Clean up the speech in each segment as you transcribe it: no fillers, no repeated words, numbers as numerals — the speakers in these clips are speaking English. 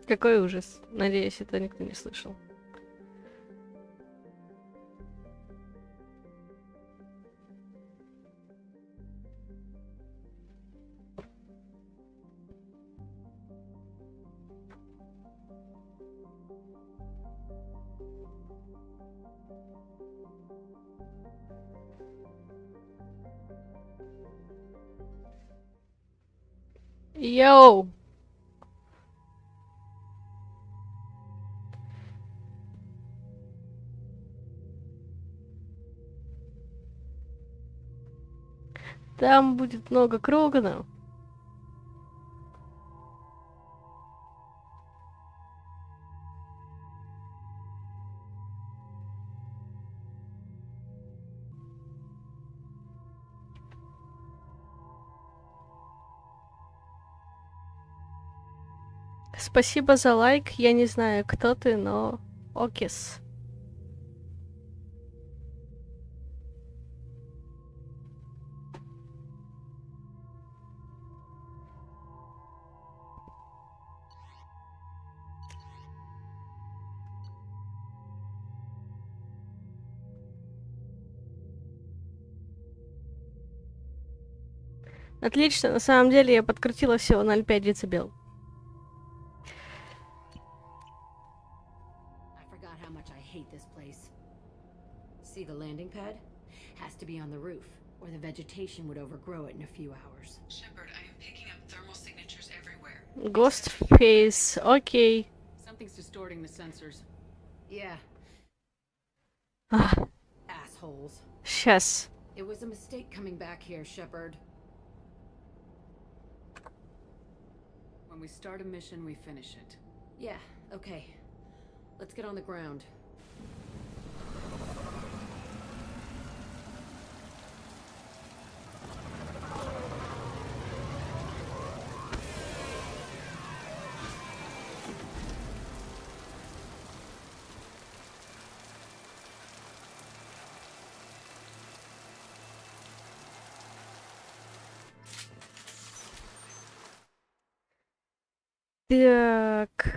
Какой ужас. Надеюсь, это никто не слышал. Йоу! Там будет много Кроганов. Спасибо за лайк. Я не знаю, кто ты, но окис. Отлично, на самом деле я подкрутила всего 0,5 децибел. See the landing pad? Has to be on the roof, or the vegetation would overgrow it in a few hours. Shepard, I am picking up thermal signatures everywhere. Ghost face, окей. Something's distorting the sensors. Yeah. Ah. Assholes. Сейчас. It was a mistake coming back here, Shepard. When we start a mission, we finish it. Yeah, okay. Let's get on the ground. Так.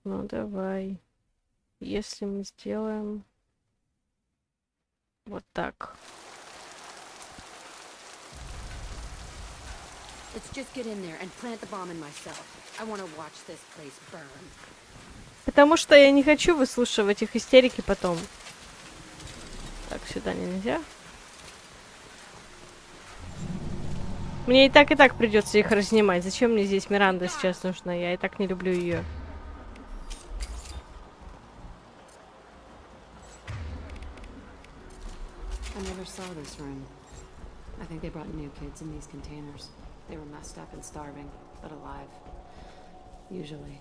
Ну, давай. Если мы сделаем вот так. Let's just get in there and plant the bomb in myself. I want to watch this place burn. Потому что я не хочу выслушивать их истерики потом. Так, сюда нельзя. Мне и так придется их разнимать. Зачем мне здесь Миранда сейчас нужна? Я и так не люблю ее. I never saw this room. I think they brought new kids in these containers. They were messed up and starving, but alive. Usually.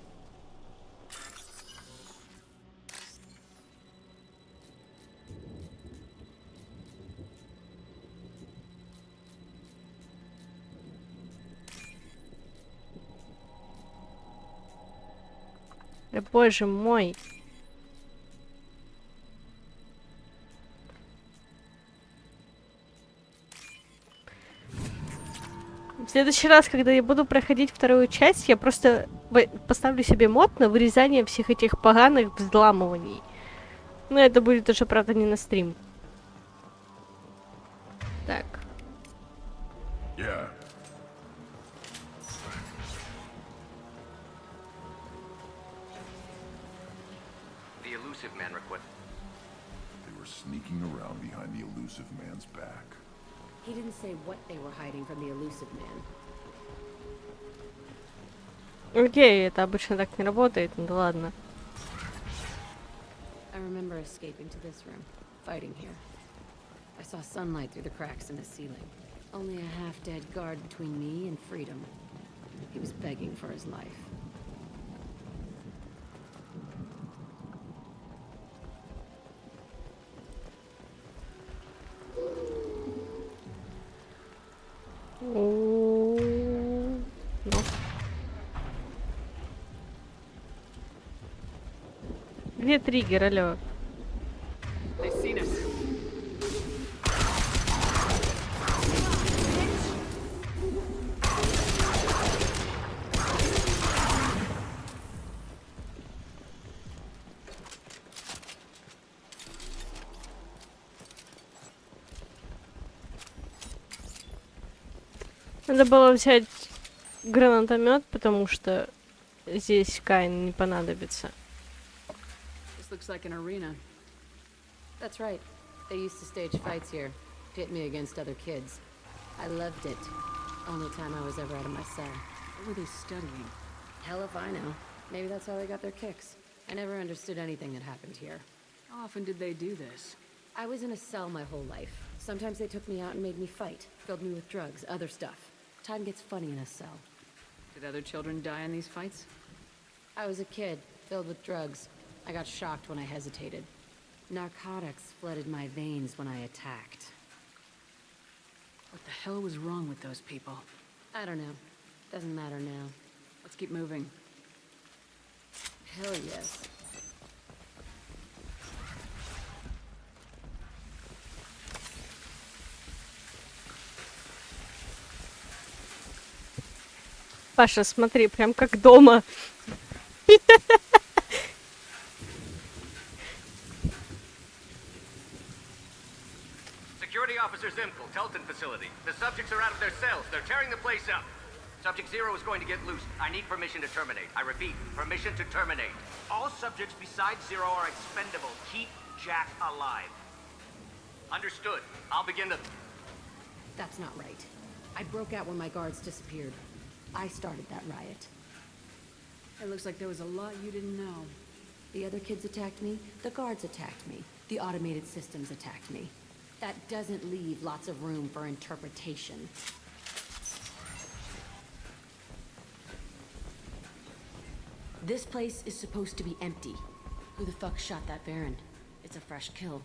Боже мой. В следующий раз, когда я буду проходить вторую часть, я просто поставлю себе мод на вырезание всех этих поганых взламываний. Но это будет уже, правда, не на стрим. Так. Yeah. The elusive man request. They were sneaking around behind the elusive man's back. He didn't say what they were hiding from the elusive man. Окей, это обычно так не работает, ну да ладно. I remember escaping to this room, fighting here. I saw sunlight through the cracks in the ceiling. Only a half-dead guard between me and freedom. He was begging for his life. Где триггер, алло? They've seen us. Надо было взять гранатомет, потому что здесь Кайн не понадобится. This looks like an arena. That's right. They used to stage fights here, pit me against other kids. I loved it. Only time I was ever out of my cell. What were they studying? Hell if I know. Maybe that's how they got their kicks. I never understood anything that happened here. How often did they do this? I was in a cell my whole life. Sometimes they took me out and made me fight, filled me with drugs, other stuff. Time gets funny in a cell. Did other children die in these fights? I was a kid, filled with drugs. I got shocked when I hesitated. Narcotics flooded my veins when I attacked. What the hell was wrong with those people? I don't know. Doesn't matter now. Let's keep moving. Hell yes. Паша, смотри, прям как дома. Security Officer Zimkel, Telton facility. The subjects are out of their cells. They're tearing the place up. Subject Zero is going to get loose. I need permission to terminate. I repeat, permission to terminate. All subjects besides Zero are expendable. Keep Jack alive. Understood. I'll begin the... That's not right. I broke out when my guards disappeared. I started that riot. It looks like there was a lot you didn't know. The other kids attacked me, the guards attacked me, the automated systems attacked me. That doesn't leave lots of room for interpretation. This place is supposed to be empty. Who the fuck shot that Baron? It's a fresh kill.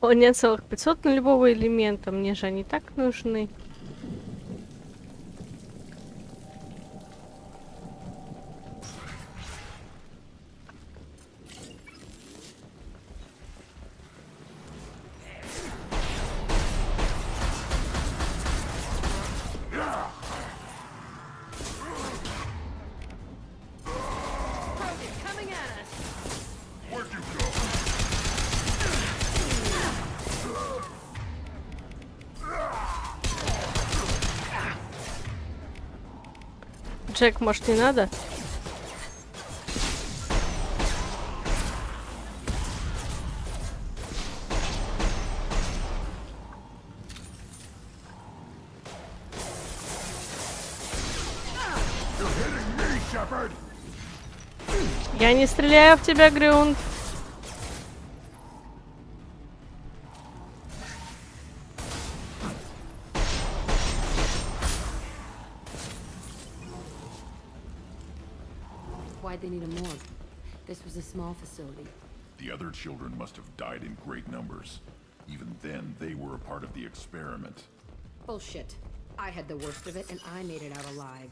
У меня целых 500 нулевого элемента, мне же они так нужны. Джек, может, не надо? Я не стреляю в тебя, Грюнд. Why'd they need a morgue? This was a small facility. The other children must have died in great numbers. Even then, they were a part of the experiment. Bullshit. I had the worst of it, and I made it out alive.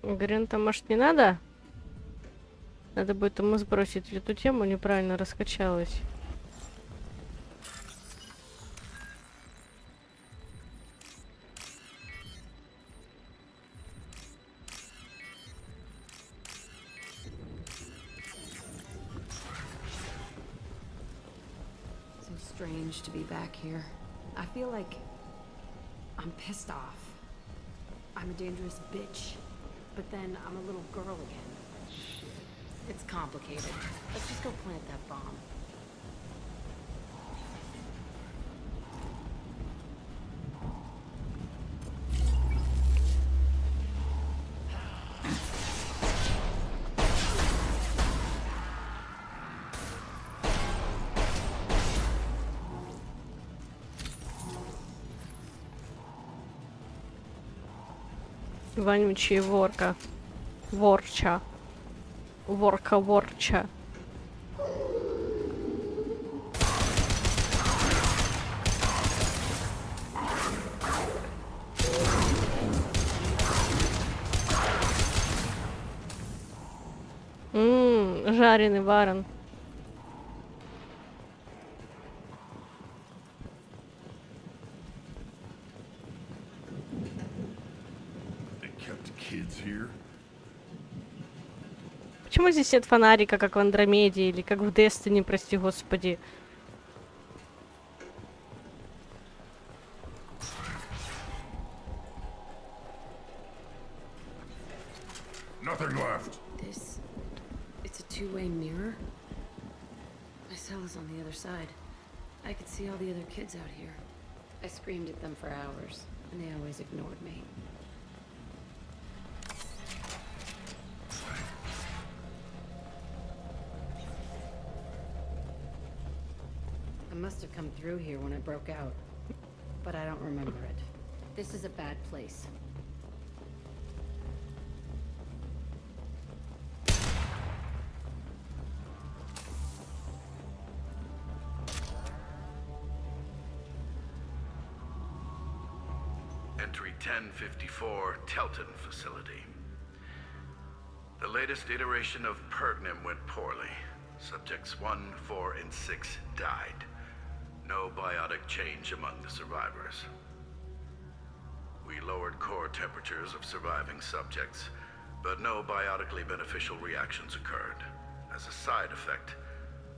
Грюнта, может, не надо? Надо будет ему сбросить эту тему, неправильно раскачалась. So strange to be back here. I feel like I'm pissed off. I'm a dangerous bitch. But then I'm a little girl again. Shit. It's complicated. Let's just go plant that bomb. Вонючий ворка. Ворча. Ворка-ворча. жареный варен. They kept kids here? Почему здесь нет фонарика, как в Андромеде, или как в Destiny, прости господи? Nothing left. It's a two-way mirror? My cell is on the other side. I could see all the other kids out here. I screamed at them for hours, and they always ignored me. I must have come through here when I broke out, but I don't remember it. This is a bad place. Entry 1054, Telton facility. The latest iteration of Pergnum went poorly. Subjects 1, 4, and 6 died. No biotic change among the survivors. We lowered core temperatures of surviving subjects, but no biotically beneficial reactions occurred. As a side effect,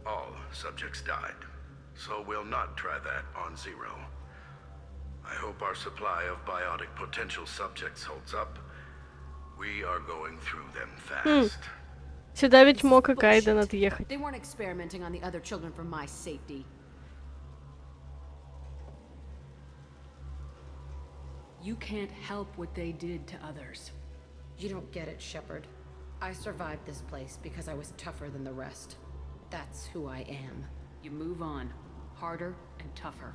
all subjects died. So we'll not try that on Zero. I hope our supply of biotic potential subjects holds up. We are going through them fast. Сюда ведь мог и Кайден отъехать. They weren't experimenting on the other children for my safety. You can't help what they did to others. You don't get it, Shepard. I survived this place because I was tougher than the rest. That's who I am. You move on. Harder and tougher.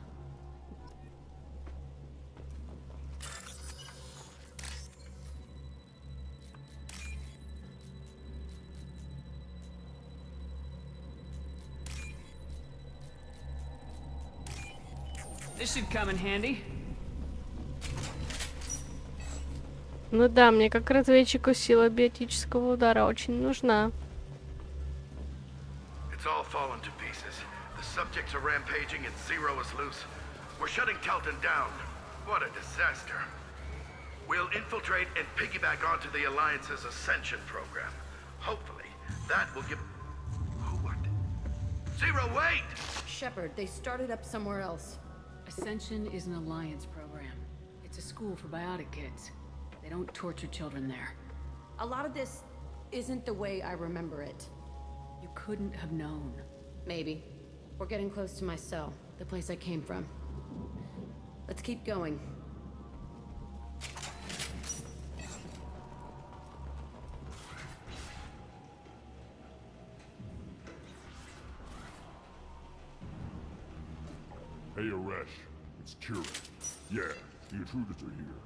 This should come in handy. Ну да, мне как разведчику сила биотического удара очень нужна. It's all fallen to pieces. The subjects are rampaging and Zero is loose. We're shutting Telton down. What a disaster. We'll infiltrate and piggyback onto the Alliance's Ascension program. Hopefully, that will give... What? Zero, wait! Shepard, they started up somewhere else. Ascension is an alliance program. It's a school for biotic kids. They don't torture children there. A lot of this isn't the way I remember it. You couldn't have known. Maybe. We're getting close to my cell, the place I came from. Let's keep going. Hey, Aresh. It's Kira. Yeah, the intruders are here.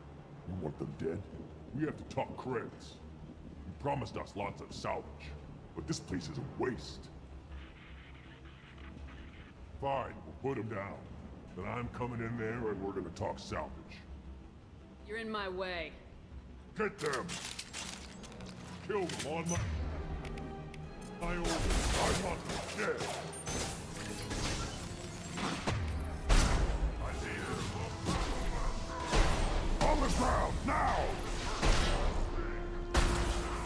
You want them dead? We have to talk credits. You promised us lots of salvage, but this place is a waste. Fine, we'll put them down. Then I'm coming in there and we're gonna talk salvage. You're in my way. Get them! Kill them on my orders. I want them dead. I see you. On the ground, now!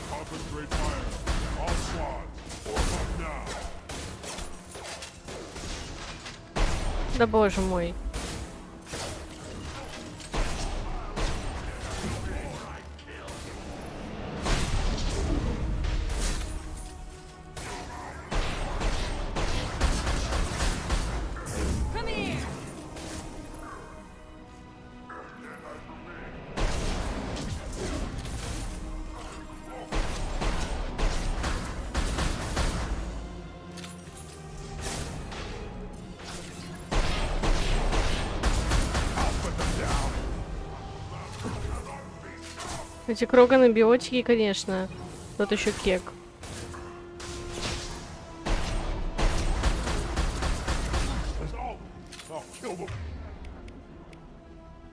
Concentrate fire. All squads. Form up now. Да боже мой. Эти кроганы биотики, конечно. Тут еще кек.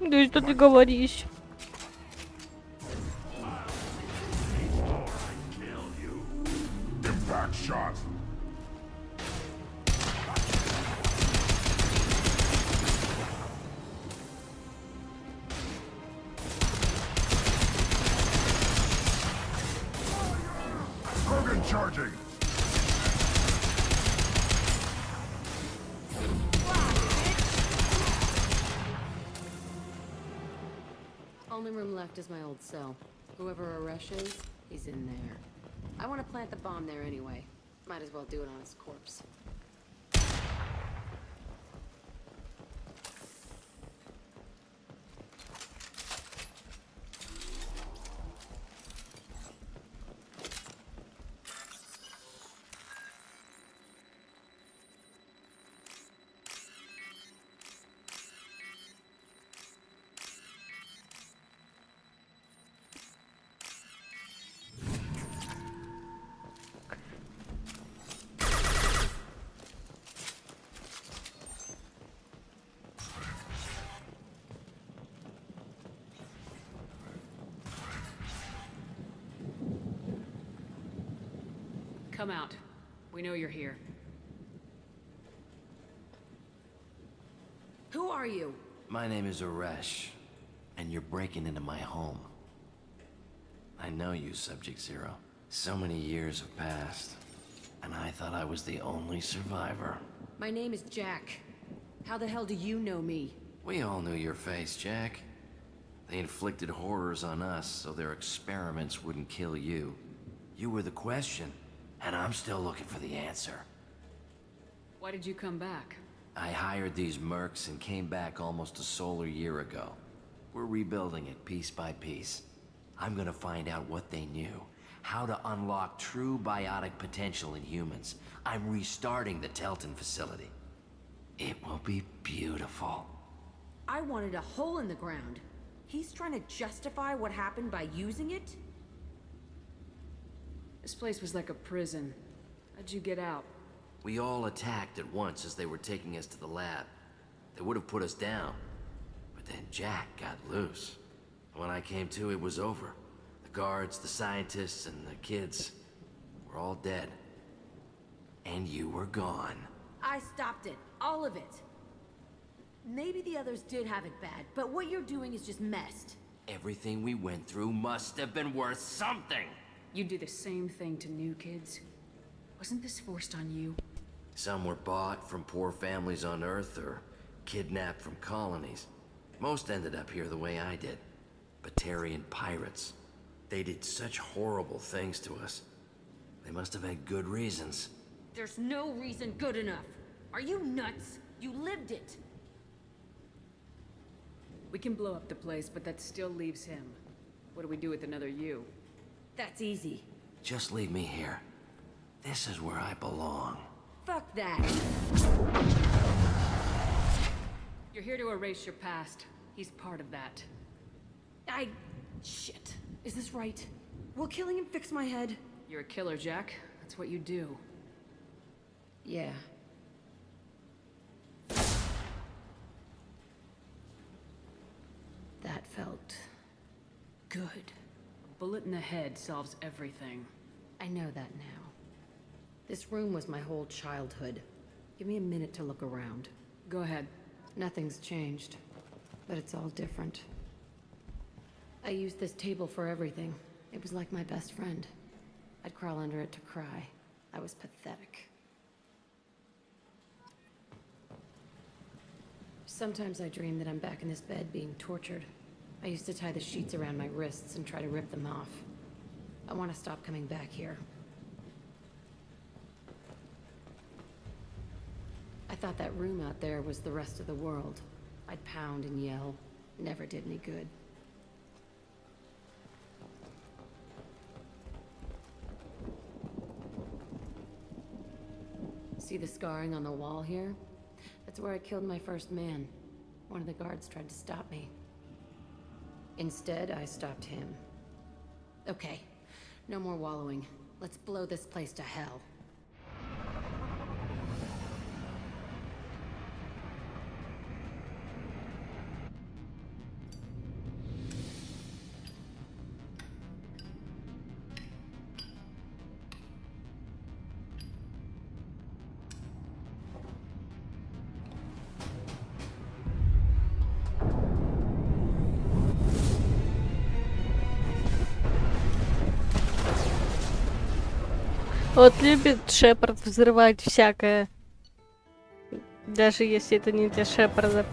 Да что ты говоришь? Impact shot. Krogan charging. Only room left is my old cell. Whoever Aresh is, he's in there. I want to plant the bomb there anyway. Might as well do it on his corpse. Come out. We know you're here. Who are you? My name is Aresh, and you're breaking into my home. I know you, Subject Zero. So many years have passed, and I thought I was the only survivor. My name is Jack. How the hell do you know me? We all knew your face, Jack. They inflicted horrors on us so their experiments wouldn't kill you. You were the question, and I'm still looking for the answer. Why did you come back? I hired these mercs and came back almost a solar year ago. We're rebuilding it piece by piece. I'm gonna find out what they knew, how to unlock true biotic potential in humans. I'm restarting the Telton facility. It will be beautiful. I wanted a hole in the ground. He's trying to justify what happened by using it? This place was like a prison. How'd you get out? We all attacked at once as they were taking us to the lab. They would have put us down. But then Jack got loose. When I came to, it was over. The guards, the scientists, and the kids were all dead. And you were gone. I stopped it. All of it. Maybe the others did have it bad, but what you're doing is just messed. Everything we went through must have been worth something. You do the same thing to new kids? Wasn't this forced on you? Some were bought from poor families on Earth or kidnapped from colonies. Most ended up here the way I did. Batarian pirates. They did such horrible things to us. They must have had good reasons. There's no reason good enough. Are you nuts? You lived it. We can blow up the place, but that still leaves him. What do we do with another you? That's easy. Just leave me here. This is where I belong. Fuck that. You're here to erase your past. He's part of that. Shit. Is this right? Will killing him fix my head? You're a killer, Jack. That's what you do. Yeah. That felt good. A bullet in the head solves everything. I know that now. This room was my whole childhood. Give me a minute to look around. Go ahead. Nothing's changed, but it's all different. I used this table for everything. It was like my best friend. I'd crawl under it to cry. I was pathetic. Sometimes I dream that I'm back in this bed being tortured. I used to tie the sheets around my wrists and try to rip them off. I want to stop coming back here. I thought that room out there was the rest of the world. I'd pound and yell. Never did any good. See the scarring on the wall here? That's where I killed my first man. One of the guards tried to stop me. Instead, I stopped him. Okay, no more wallowing. Let's blow this place to hell. Вот любит Шепард взрывать всякое. Даже если это не для Шепарда.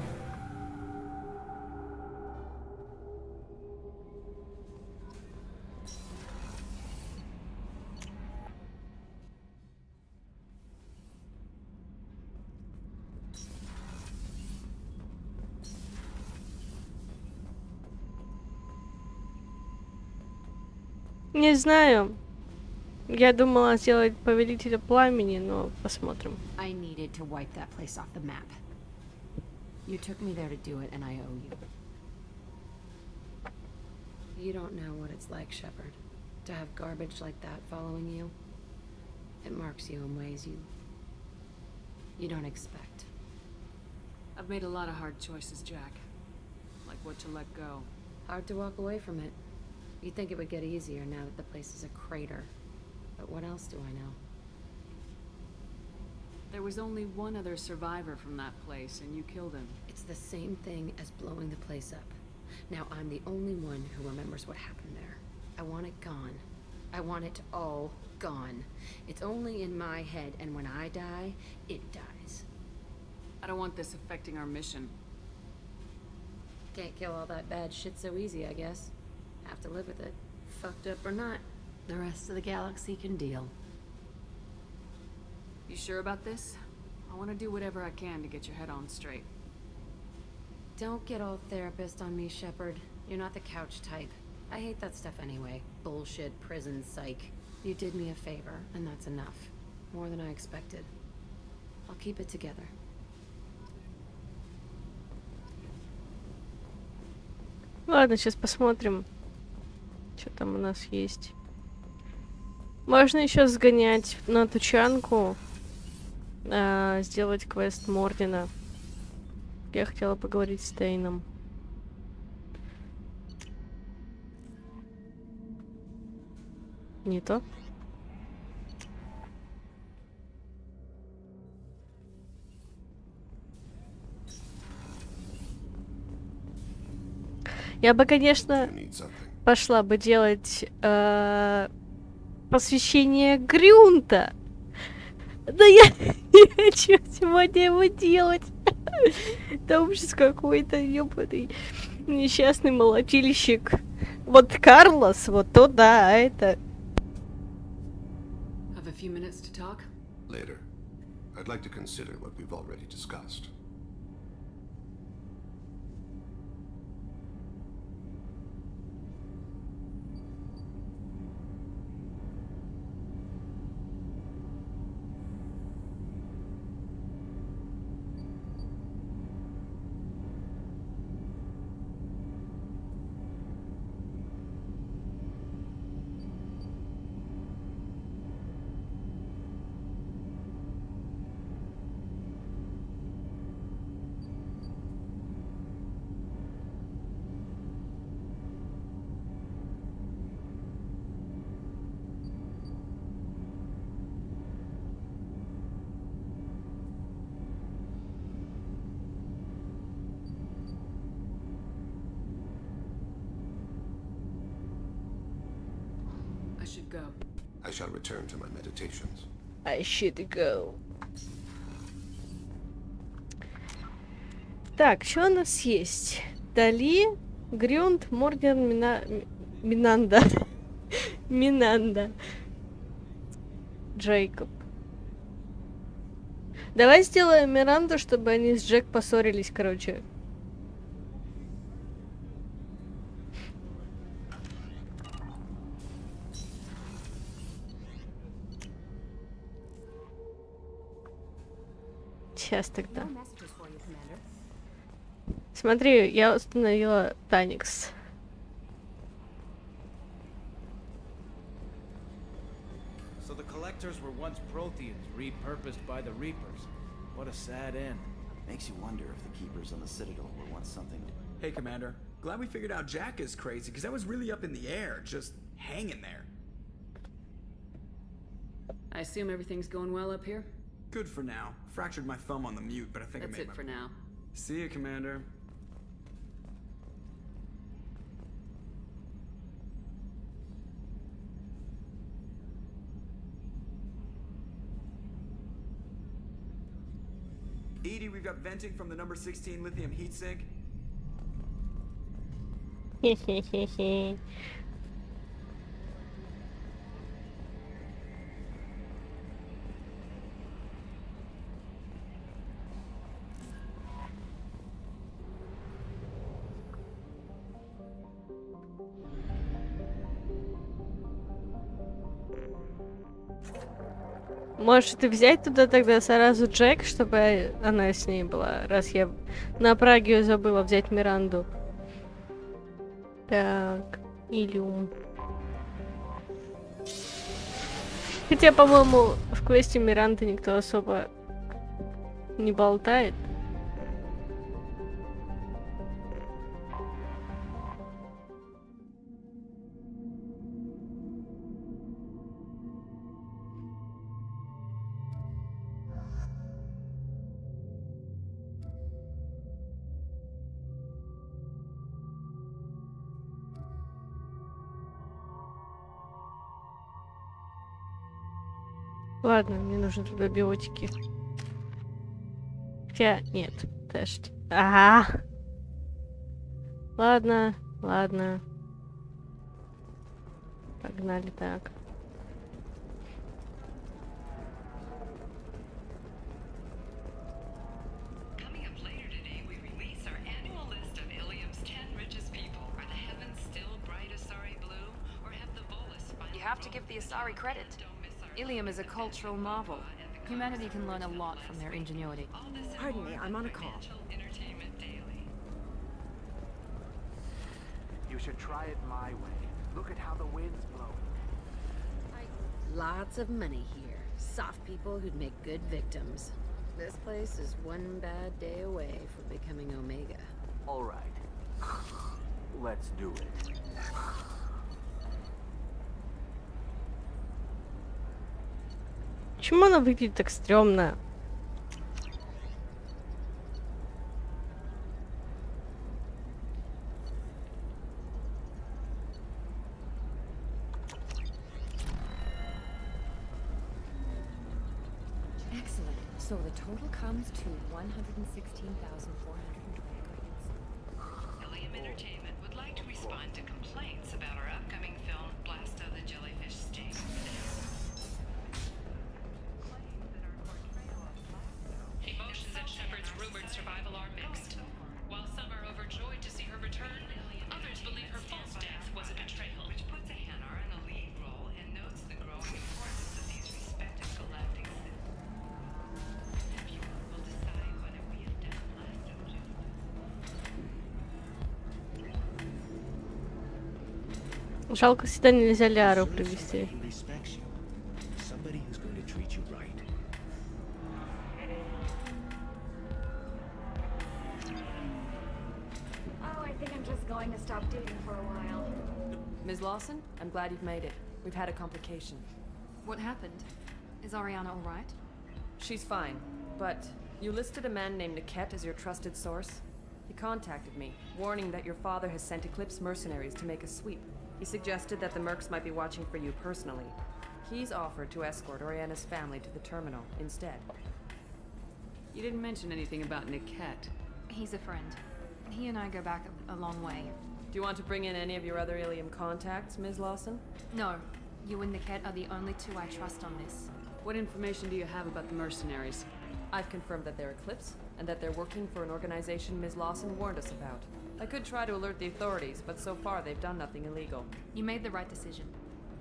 Не знаю. Я думала сделать повелителя пламени, но посмотрим. I needed to wipe that place off the map. You took me there to do it, and I owe you. You don't know what it's like, Shepard, to have garbage like that following you. It marks you in ways you don't expect. I've made a lot of hard choices, Jack. Like what to let go. Hard to walk away from it. You'd think it would get easier now that the place is a crater. But what else do I know? There was only one other survivor from that place, and you killed him. It's the same thing as blowing the place up. Now I'm the only one who remembers what happened there. I want it gone. I want it all gone. It's only in my head, and when I die, it dies. I don't want this affecting our mission. Can't kill all that bad shit so easy, I guess. Have to live with it. Fucked up or not, the rest of the galaxy can deal. You sure about this? I want to do whatever I can to get your head on straight. Don't get all therapist on me, Shepard. You're not the couch type. I hate that stuff anyway. Bullshit, prison, psych. You did me a favor, and that's enough. More than I expected. I'll keep it together. Ладно, сейчас посмотрим, что там у нас есть. Можно еще сгонять на тучанку, сделать квест Мордина. Я хотела поговорить с Тейном. Не то? Я бы, конечно, пошла бы делать посвящение Грюнта. Но я не хочу сегодня его делать. Это ужас какой-то, ёбаный несчастный молотильщик. Вот Карлос, вот то да, а это... Have a few minutes to talk? Later. I'd like to consider what we've already discussed. I should go. I shall return to my meditations. I should go. Так, что у нас есть? Дали, Грюнт, Мордин, Минанда. Минанда. Джейкоб. Давай сделаем Миранду, чтобы они с Джек поссорились, короче. Сейчас тогда. No messages for you, Commander. Смотри, я установила Таникс. So the collectors were once Protheans, repurposed by the Reapers. What a sad end. Makes you wonder if the Keepers on the Citadel were once something... Hey, Commander. Glad we figured out Jack is crazy, because I was really up in the air, just hanging there. I assume everything's going well up here? Good for now. Fractured my thumb on the mute, but I think That's I made it for now. See you, Commander. EDI, we've got venting from the number 16 lithium heatsink. Хе-хе-хе-хе. Может, и взять туда тогда сразу Джек, чтобы она с ней была, раз я на Праге забыла взять Миранду. Так, Илюм. Хотя, по-моему, в квесте Миранды никто особо не болтает. Ладно, мне нужны туда биотики. Хотя, нет, подожди. Ага. Ладно, ладно. Погнали так. You have to give the Asari credit. Ilium is a cultural marvel. Humanity can learn a lot from their ingenuity. Pardon me, I'm on a call. You should try it my way. Look at how the wind's blowing. Lots of money here. Soft people who'd make good victims. This place is one bad day away from becoming Omega. All right. Let's do it. Почему она выглядит так стрёмно? Excellent. So the total comes to 116,420 credits. Ilium Entertainment would like to respond to complaints about our upcoming film, Blast of the Jellyfish Sting. Emotions at Shepard's rumored survival are mixed. While some are overjoyed to see her return, others believe her false death was a betrayal. Which puts Hanar in a lead role and notes the growing importance of these respected galactic systems. You will decide whether we have done Blast of the Жалко, всегда нельзя Ляру привести. Somebody who's going to treat you right. Oh, I think I'm just going to stop dating for a while. Ms. Lawson, I'm glad you've made it. We've had a complication. What happened? Is Ariana all right? She's fine, but you listed a man named Niket as your trusted source. He contacted me, warning that your father has sent Eclipse mercenaries to make a sweep. He suggested that the Mercs might be watching for you personally. He's offered to escort Oriana's family to the terminal instead. You didn't mention anything about Niket. He's a friend. He and I go back a long way. Do you want to bring in any of your other Ilium contacts, Ms. Lawson? No. You and Niket are the only two I trust on this. What information do you have about the mercenaries? I've confirmed that they're Eclipse, and that they're working for an organization Ms. Lawson warned us about. I could try to alert the authorities, but so far they've done nothing illegal. You made the right decision.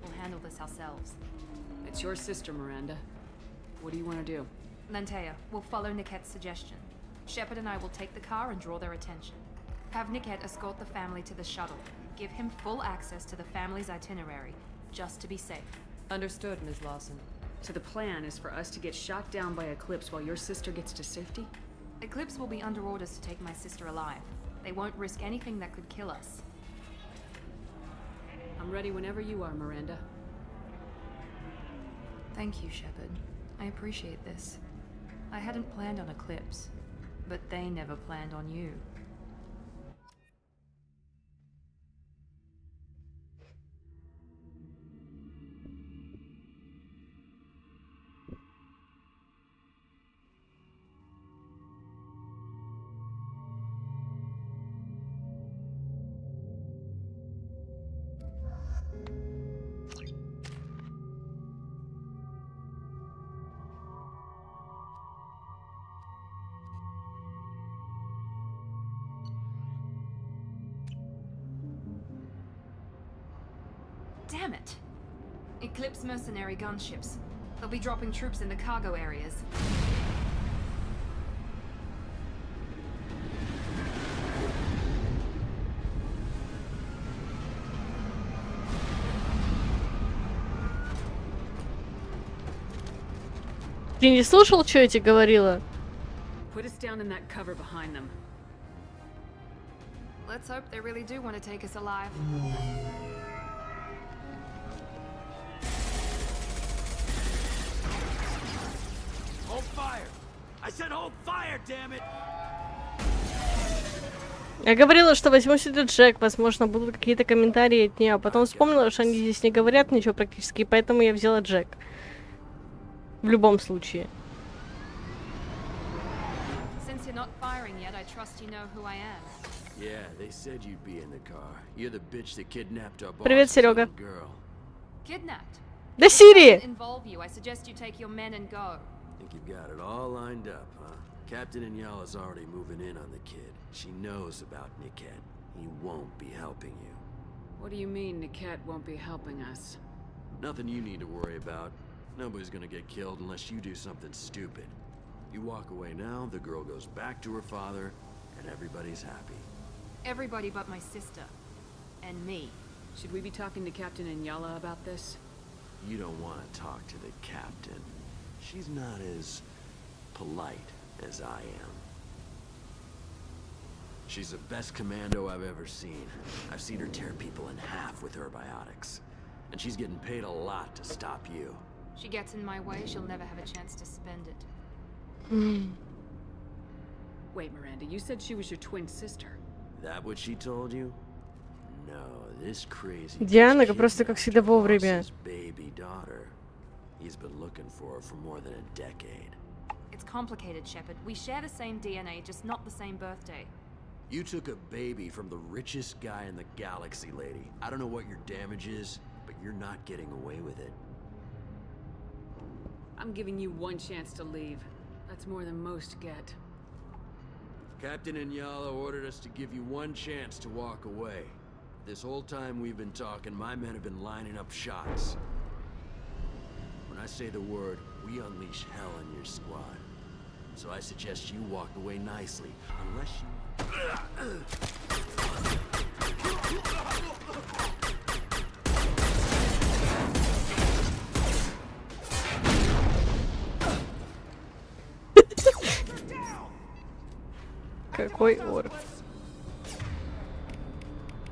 We'll handle this ourselves. It's your sister, Miranda. What do you want to do? Lantea, we'll follow Niket's suggestion. Shepard and I will take the car and draw their attention. Have Niket escort the family to the shuttle. Give him full access to the family's itinerary, just to be safe. Understood, Ms. Lawson. So the plan is for us to get shot down by Eclipse while your sister gets to safety? Eclipse will be under orders to take my sister alive. They won't risk anything that could kill us. I'm ready whenever you are, Miranda. Thank you, Shepard. I appreciate this. I hadn't planned on Eclipse, but they never planned on you. Damn it. Eclipse mercenary gunships. They'll be dropping troops in the cargo areas. Ты не слушал, что я тебе говорила? Put us down in that cover behind them. Let's hope they really do want to take us alive. Hold fire! I said hold fire, damn it! Я говорила, что возьму сюда Джек, возможно, будут какие-то комментарии от нее, а потом вспомнила, что они здесь не говорят ничего практически, поэтому я взяла Джек. В любом случае. Since you're not firing yet, I trust you know who I am. Yeah, they said you'd be in the car. You're the bitch that kidnapped our boss. Привет, Серега. Kidnapped? Да Сири! Involve you. I suggest you take your men and go. Think you've got it all lined up, huh? Captain Inyala's already moving in on the kid. She knows about Niket. He won't be helping you. What do you mean Niket won't be helping us? Nothing you need to worry about. Nobody's gonna get killed unless you do something stupid. You walk away now, the girl goes back to her father, and everybody's happy. Everybody but my sister. And me. Should we be talking to Captain Inyala about this? You don't want to talk to the captain. She's not as polite as I am. She's the best commando I've ever seen. I've seen her tear people in half with her biotics. And she's getting paid a lot to stop you. She gets in my way, she'll never have a chance to spend it. Wait, Miranda, you said she was your twin sister. That what she told you? No, this crazy Диана просто как всегда вовремя. Baby daughter. He's been looking for her for more than a decade. It's complicated, Shepard. We share the same DNA, just not the same birthday. You took a baby from the richest guy in the galaxy, lady. I don't know what your damage is, but you're not getting away with it. I'm giving you one chance to leave. That's more than most get. Captain Inyala ordered us to give you one chance to walk away. This whole time we've been talking, my men have been lining up shots. When I say the word, we unleash hell on your squad. So I suggest you walk away nicely, unless you... Какой орк.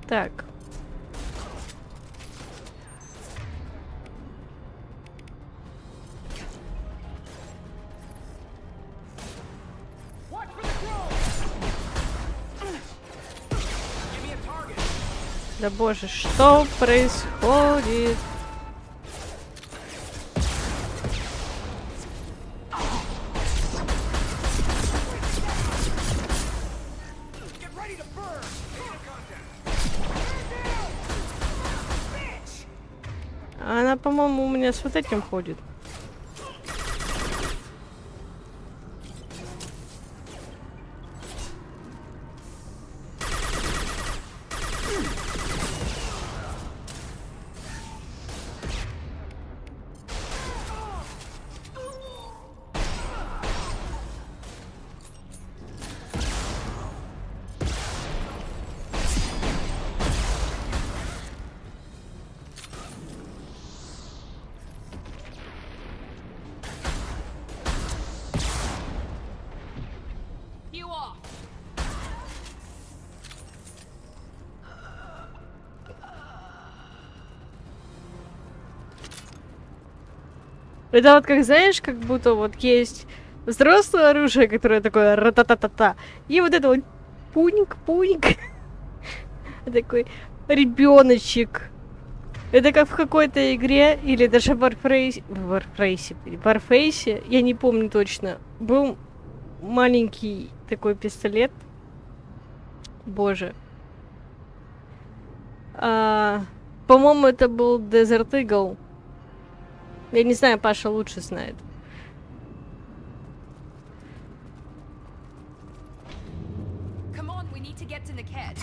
Так. Да боже, что происходит? Она, по-моему, у меня с вот этим ходит. Это вот как, знаешь, как будто вот есть взрослое оружие, которое такое ра-та-та-та-та, и вот это вот пуньк-пуньк. Такой ребеночек. Это как в какой-то игре, или даже в Warface, я не помню точно, был маленький такой пистолет. Боже. По-моему, это был Desert Eagle. Я не знаю, Паша лучше знает. Come on, we need to get to Niket.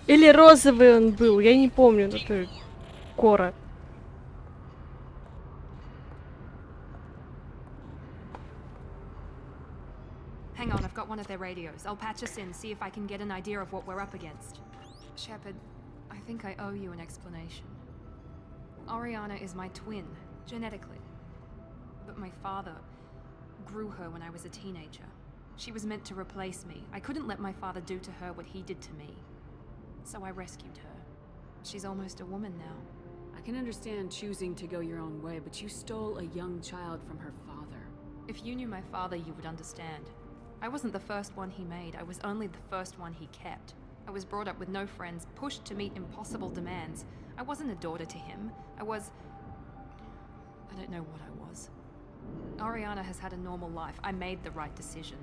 Или розовый он был, я не помню, это Кора. Hang on, I've got one of their radios. I'll patch us in, see if I can get an idea of what we're up against. Shepard, I think I owe you an explanation. Oriana is my twin, genetically. But my father grew her when I was a teenager. She was meant to replace me. I couldn't let my father do to her what he did to me. So I rescued her. She's almost a woman now. I can understand choosing to go your own way, but you stole a young child from her father. If you knew my father, you would understand. I wasn't the first one he made. I was only the first one he kept. I was brought up with no friends, pushed to meet impossible demands. I wasn't a daughter to him. I don't know what I was. Oriana has had a normal life. I made the right decision.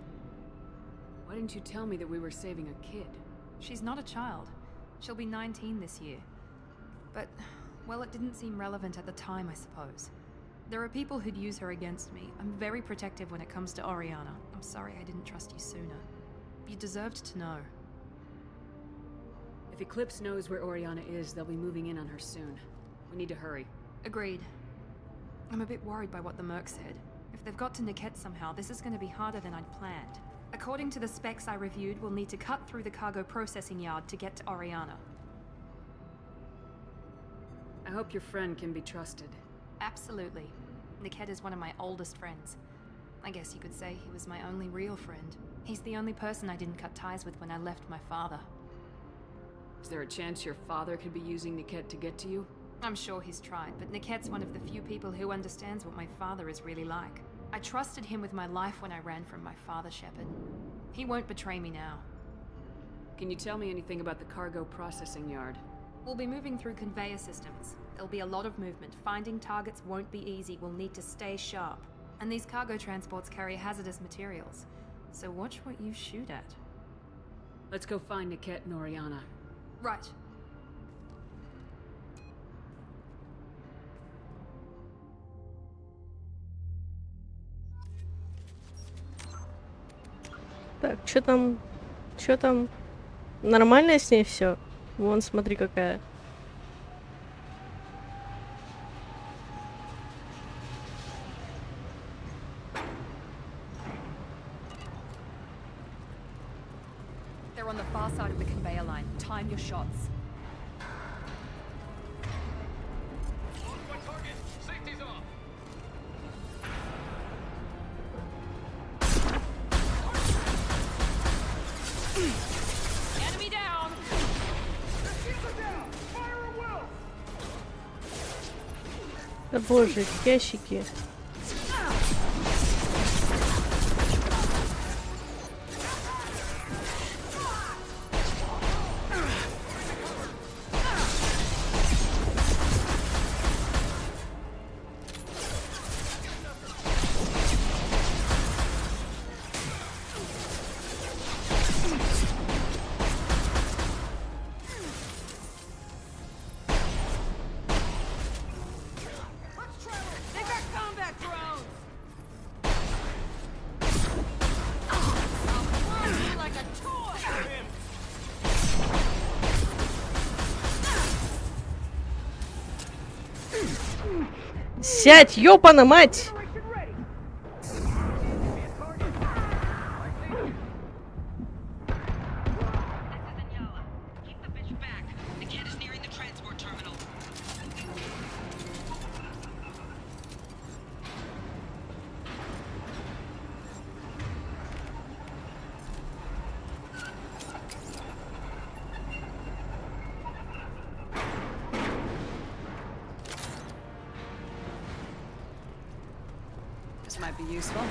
Why didn't you tell me that we were saving a kid? She's not a child. She'll be 19 this year. But, well, it didn't seem relevant at the time, I suppose. There are people who'd use her against me. I'm very protective when it comes to Oriana. I'm sorry I didn't trust you sooner. You deserved to know. If Eclipse knows where Oriana is, they'll be moving in on her soon. We need to hurry. Agreed. I'm a bit worried by what the Merc said. If they've got to Niket somehow, this is going to be harder than I'd planned. According to the specs I reviewed, we'll need to cut through the cargo processing yard to get to Oriana. I hope your friend can be trusted. Absolutely. Niket is one of my oldest friends. I guess you could say he was my only real friend. He's the only person I didn't cut ties with when I left my father. Is there a chance your father could be using Niket to get to you? I'm sure he's tried, but Niket's one of the few people who understands what my father is really like. I trusted him with my life when I ran from my father, Shepard. He won't betray me now. Can you tell me anything about the cargo processing yard? We'll be moving through conveyor systems. There'll be a lot of movement. Finding targets won't be easy. We'll need to stay sharp. And these cargo transports carry hazardous materials. So watch what you shoot at. Let's go find Niket and Oriana. Right. Так, что там? Что там? Нормально с ней все? Вон, смотри, какая. They're on the far side of the conveyor line. Time your shots. Enemy down! Да боже, ящики. Сядь, ёпана мать! This might be useful.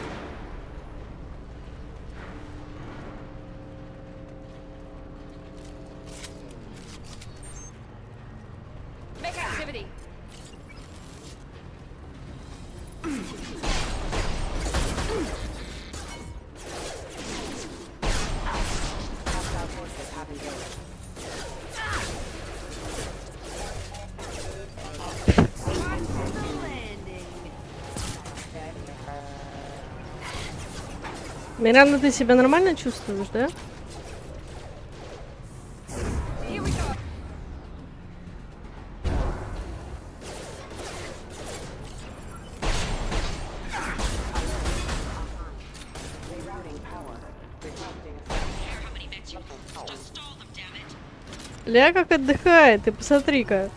Make activity. Миранда, ты себя нормально чувствуешь, да? Here we go. Ля как отдыхает, ты посмотри-ка.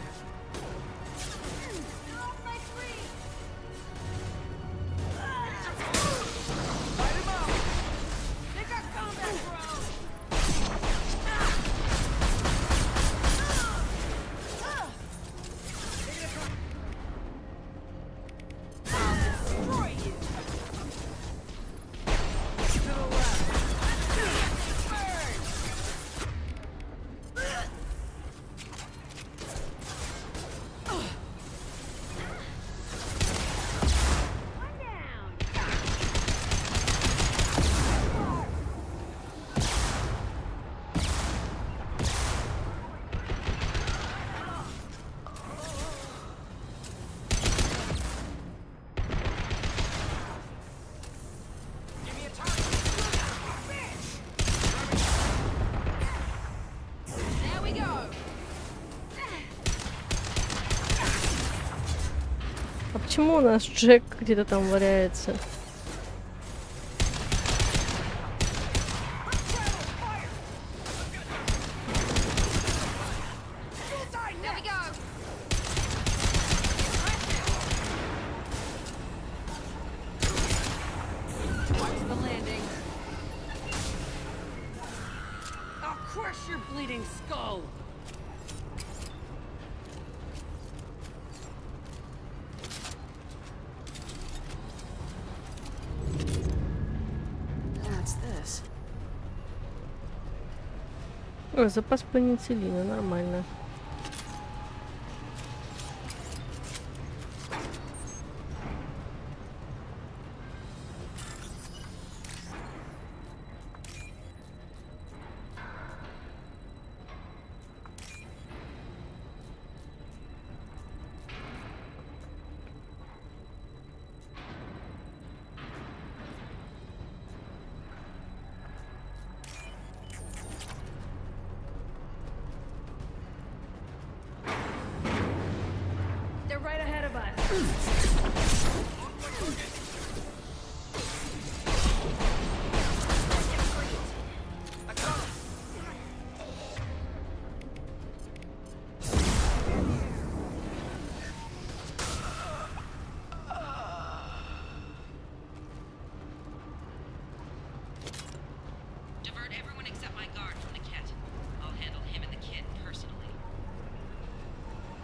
А почему у нас Джек где-то там валяется? О, запас пенициллина, нормально.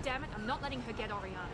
Damn it, I'm not letting her get Oriana.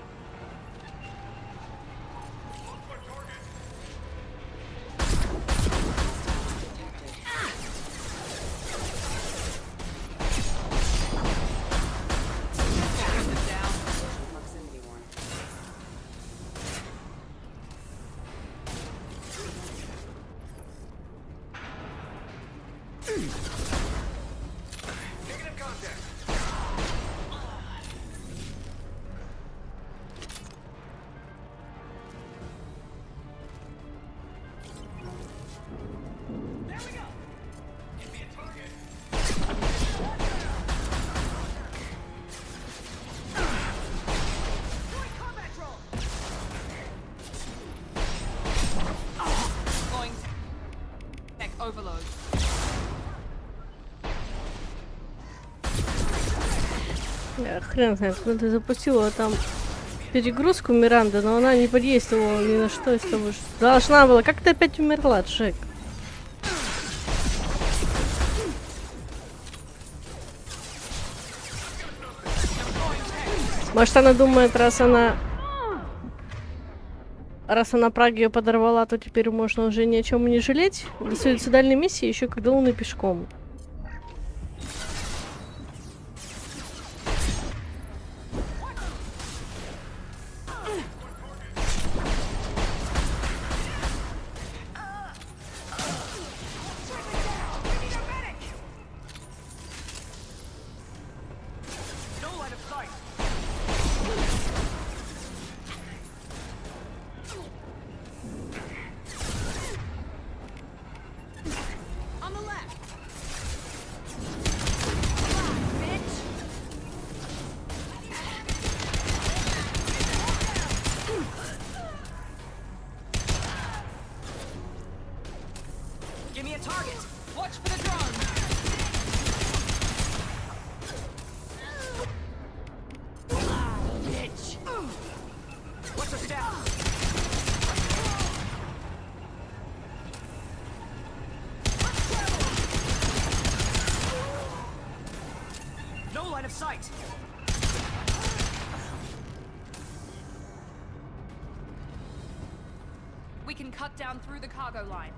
Хрен знает, куда ты запустила там перегрузку Миранды, но она не подействовала ни на что из того, что должна была. Как ты опять умерла, Джек? Может, она думает, раз она Прага ее подорвала, то теперь можно уже ни о чем не жалеть. До суицидальной миссии еще когда луны пешком. line of sight. We can cut down through the cargo line.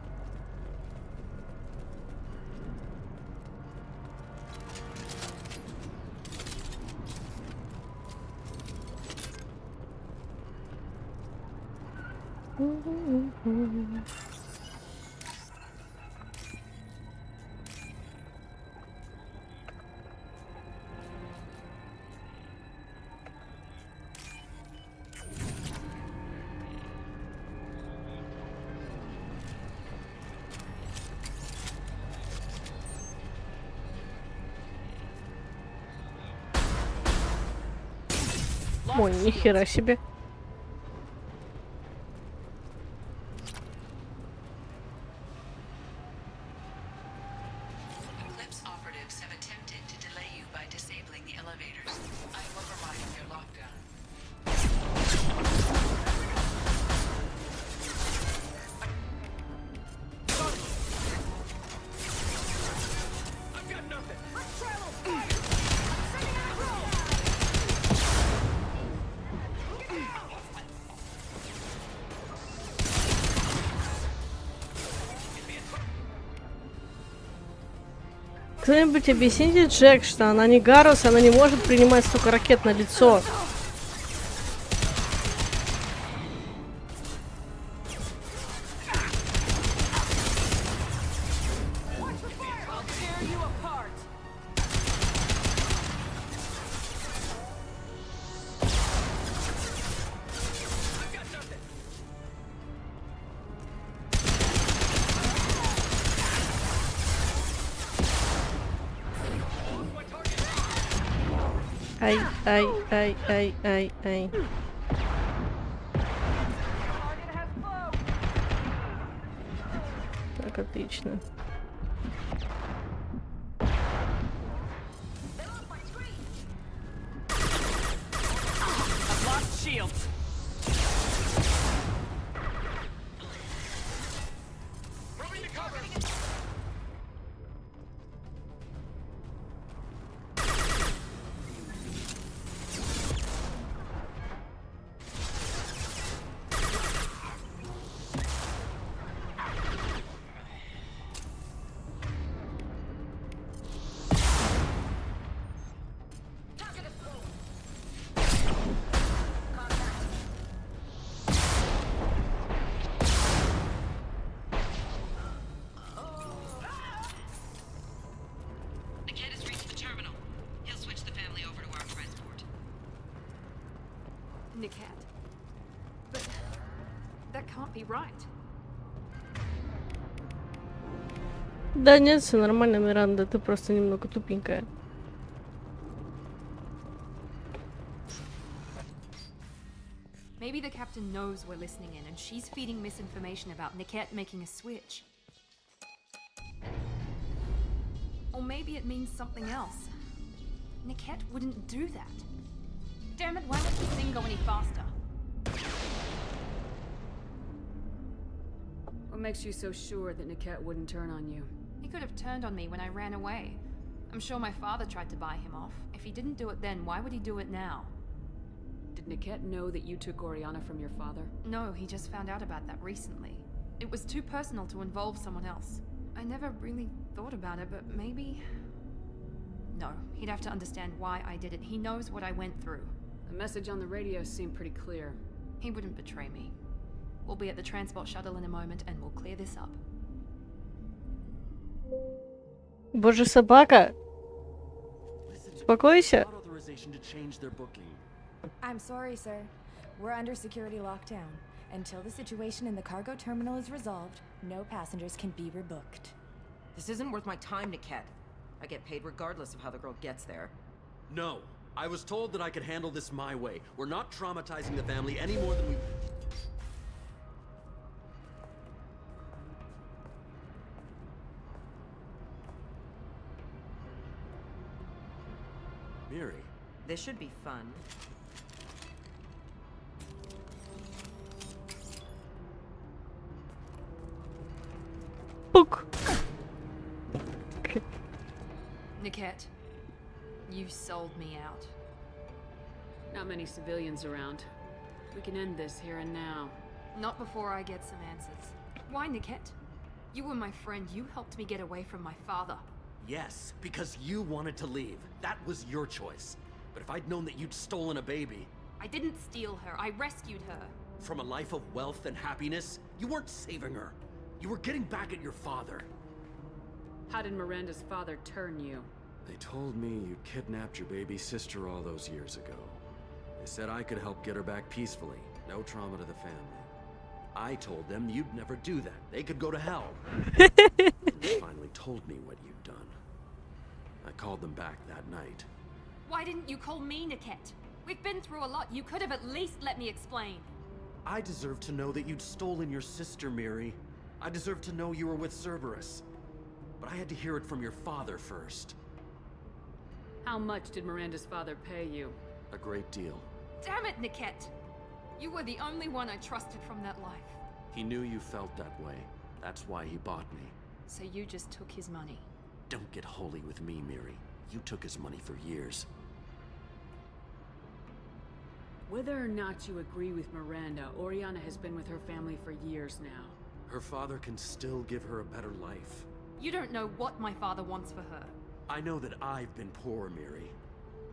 Ой, нихера себе. Eclipse operatives have attempted to delay you by disabling the elevators. I have overridden their lockdown. I've got nothing. Кто-нибудь объясните Джек, что она не Гарус, она не может принимать столько ракет на лицо. Ай, ай, ай, ай, ай, ай. Так, отлично. Niket. But that can't be right. Да нет, все нормально, Миранда, ты просто немного тупенькая. Maybe the captain knows we're listening in and she's feeding misinformation about Niket making a switch. Or maybe it means something else. Niket wouldn't do that. Damn it, why won't this thing go any faster? What makes you so sure that Niket wouldn't turn on you? He could have turned on me when I ran away. I'm sure my father tried to buy him off. If he didn't do it then, why would he do it now? Did Niket know that you took Oriana from your father? No, he just found out about that recently. It was too personal to involve someone else. I never really thought about it, but maybe... No, he'd have to understand why I did it. He knows what I went through. The message on the radio seemed pretty clear. He wouldn't betray me. We'll be at the transport shuttle in a moment and we'll clear this up. Боже, собака! Успокойся. I'm sorry, sir. We're under security lockdown. Until the situation in the cargo terminal is resolved, no passengers can be rebooked. This isn't worth my time, Niket. I get paid regardless of how the girl gets there. No. I was told that I could handle this my way. We're not traumatizing the family any more than we... Miri. This should be fun. Book. Niket. You sold me out. Not many civilians around. We can end this here and now. Not before I get some answers. Why, Niket? You were my friend. You helped me get away from my father. Yes, because you wanted to leave. That was your choice. But if I'd known that you'd stolen a baby... I didn't steal her. I rescued her. From a life of wealth and happiness, you weren't saving her. You were getting back at your father. How did Miranda's father turn you? They told me you kidnapped your baby sister all those years ago. They said I could help get her back peacefully. No trauma to the family. I told them you'd never do that. They could go to hell. They finally told me what you'd done. I called them back that night. Why didn't you call me, Niket? We've been through a lot. You could have at least let me explain. I deserve to know that you'd stolen your sister, Miri. I deserve to know you were with Cerberus. But I had to hear it from your father first. How much did Miranda's father pay you? A great deal. Damn it, Niket! You were the only one I trusted from that life. He knew you felt that way. That's why he bought me. So you just took his money? Don't get holy with me, Miri. You took his money for years. Whether or not you agree with Miranda, Oriana has been with her family for years now. Her father can still give her a better life. You don't know what my father wants for her. I know that I've been poor, Miri.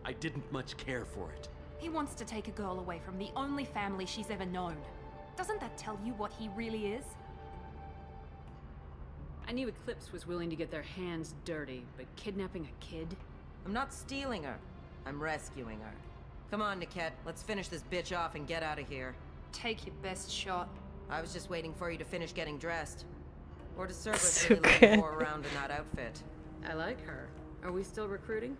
I didn't much care for it. He wants to take a girl away from the only family she's ever known. Doesn't that tell you what he really is? I knew Eclipse was willing to get their hands dirty, but kidnapping a kid? I'm not stealing her. I'm rescuing her. Come on, Niket. Let's finish this bitch off and get out of here. Take your best shot. I was just waiting for you to finish getting dressed. Or does Cerberus really let you go around in that outfit? I like her. Are we still recruiting?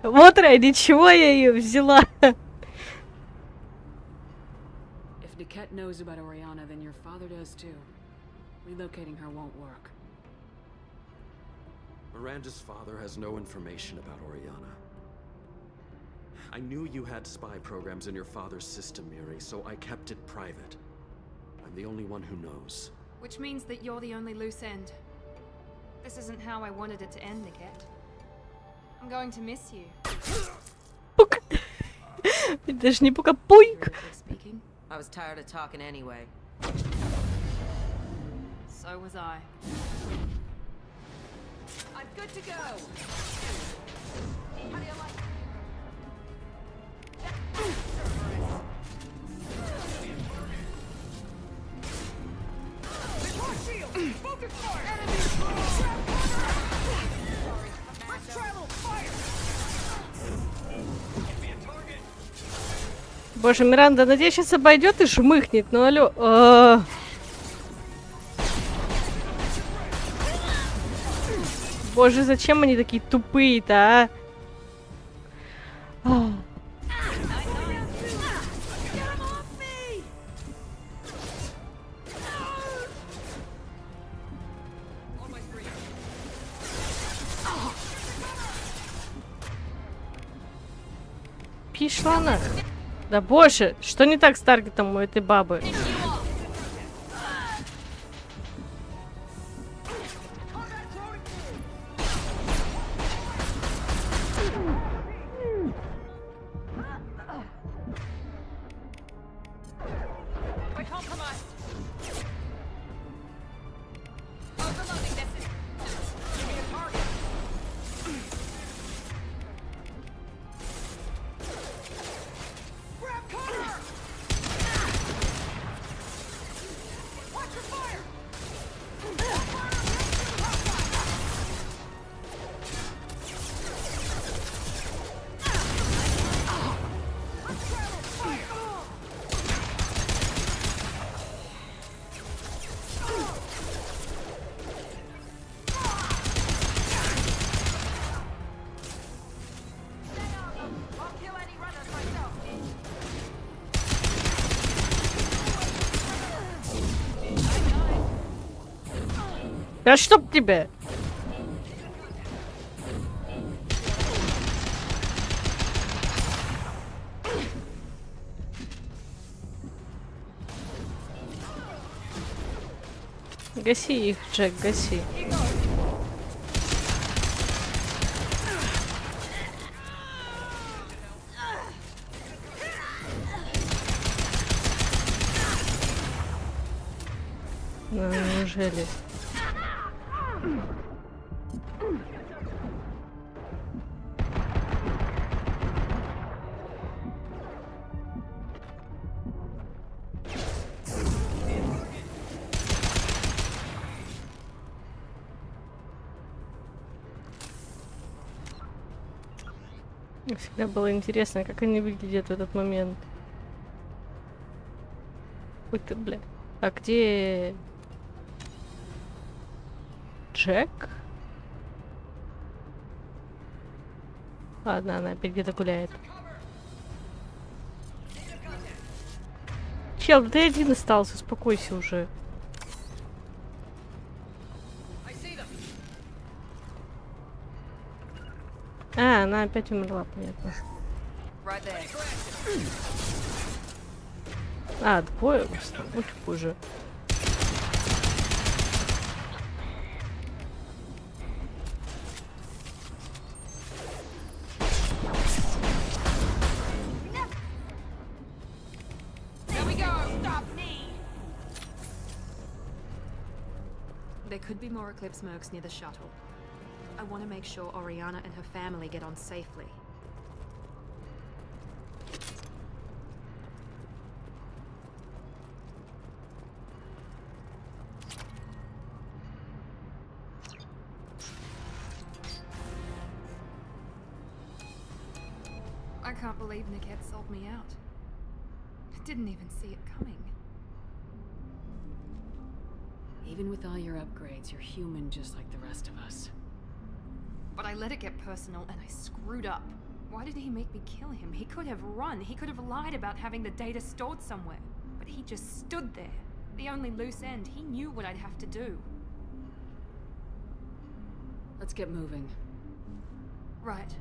Вот ради чего я ее взяла. If Niket knows about Oriana, then your father does too. Relocating her won't work. Miranda's father has no information about Oriana. I knew you had spy programs in your father's system, Miri, so I kept it private. I'm the only one who knows. Which means that you're the only loose end. This isn't how I wanted it to end, Niket. I'm going to miss you. Пук. Даже не пука, пуйк. I was tired of talking anyway. So was I. I'm good to go. How do you like shield! Focus fire! Enemy! Sorry. Let's travel! Fire! Боже, Миранда, надеюсь, сейчас обойдет и шмыхнет. Ну алло. Боже, зачем они такие тупые-то, а? Пішла на. Да боже, что не так с таргетом у этой бабы? Да чтоб тебя! Гаси их, Джек, гаси. Ну, неужели? Мне всегда было интересно, как они выглядят в этот момент. Ой ты, бля. А где... Джек? Ладно, она опять где-то гуляет. Чел, да ты один остался, успокойся уже. А, она опять умерла, понятно. А, двое? Очень хуже. There could be more Eclipse mercs near the shuttle. I want to make sure Oriana and her family get on safely. I can't believe Niket sold me out. I didn't even see it coming. Even with all your upgrades, you're human just like the rest of us. But I let it get personal and I screwed up. Why did he make me kill him? He could have run. He could have lied about having the data stored somewhere. But he just stood there. The only loose end. He knew what I'd have to do. Let's get moving. Right.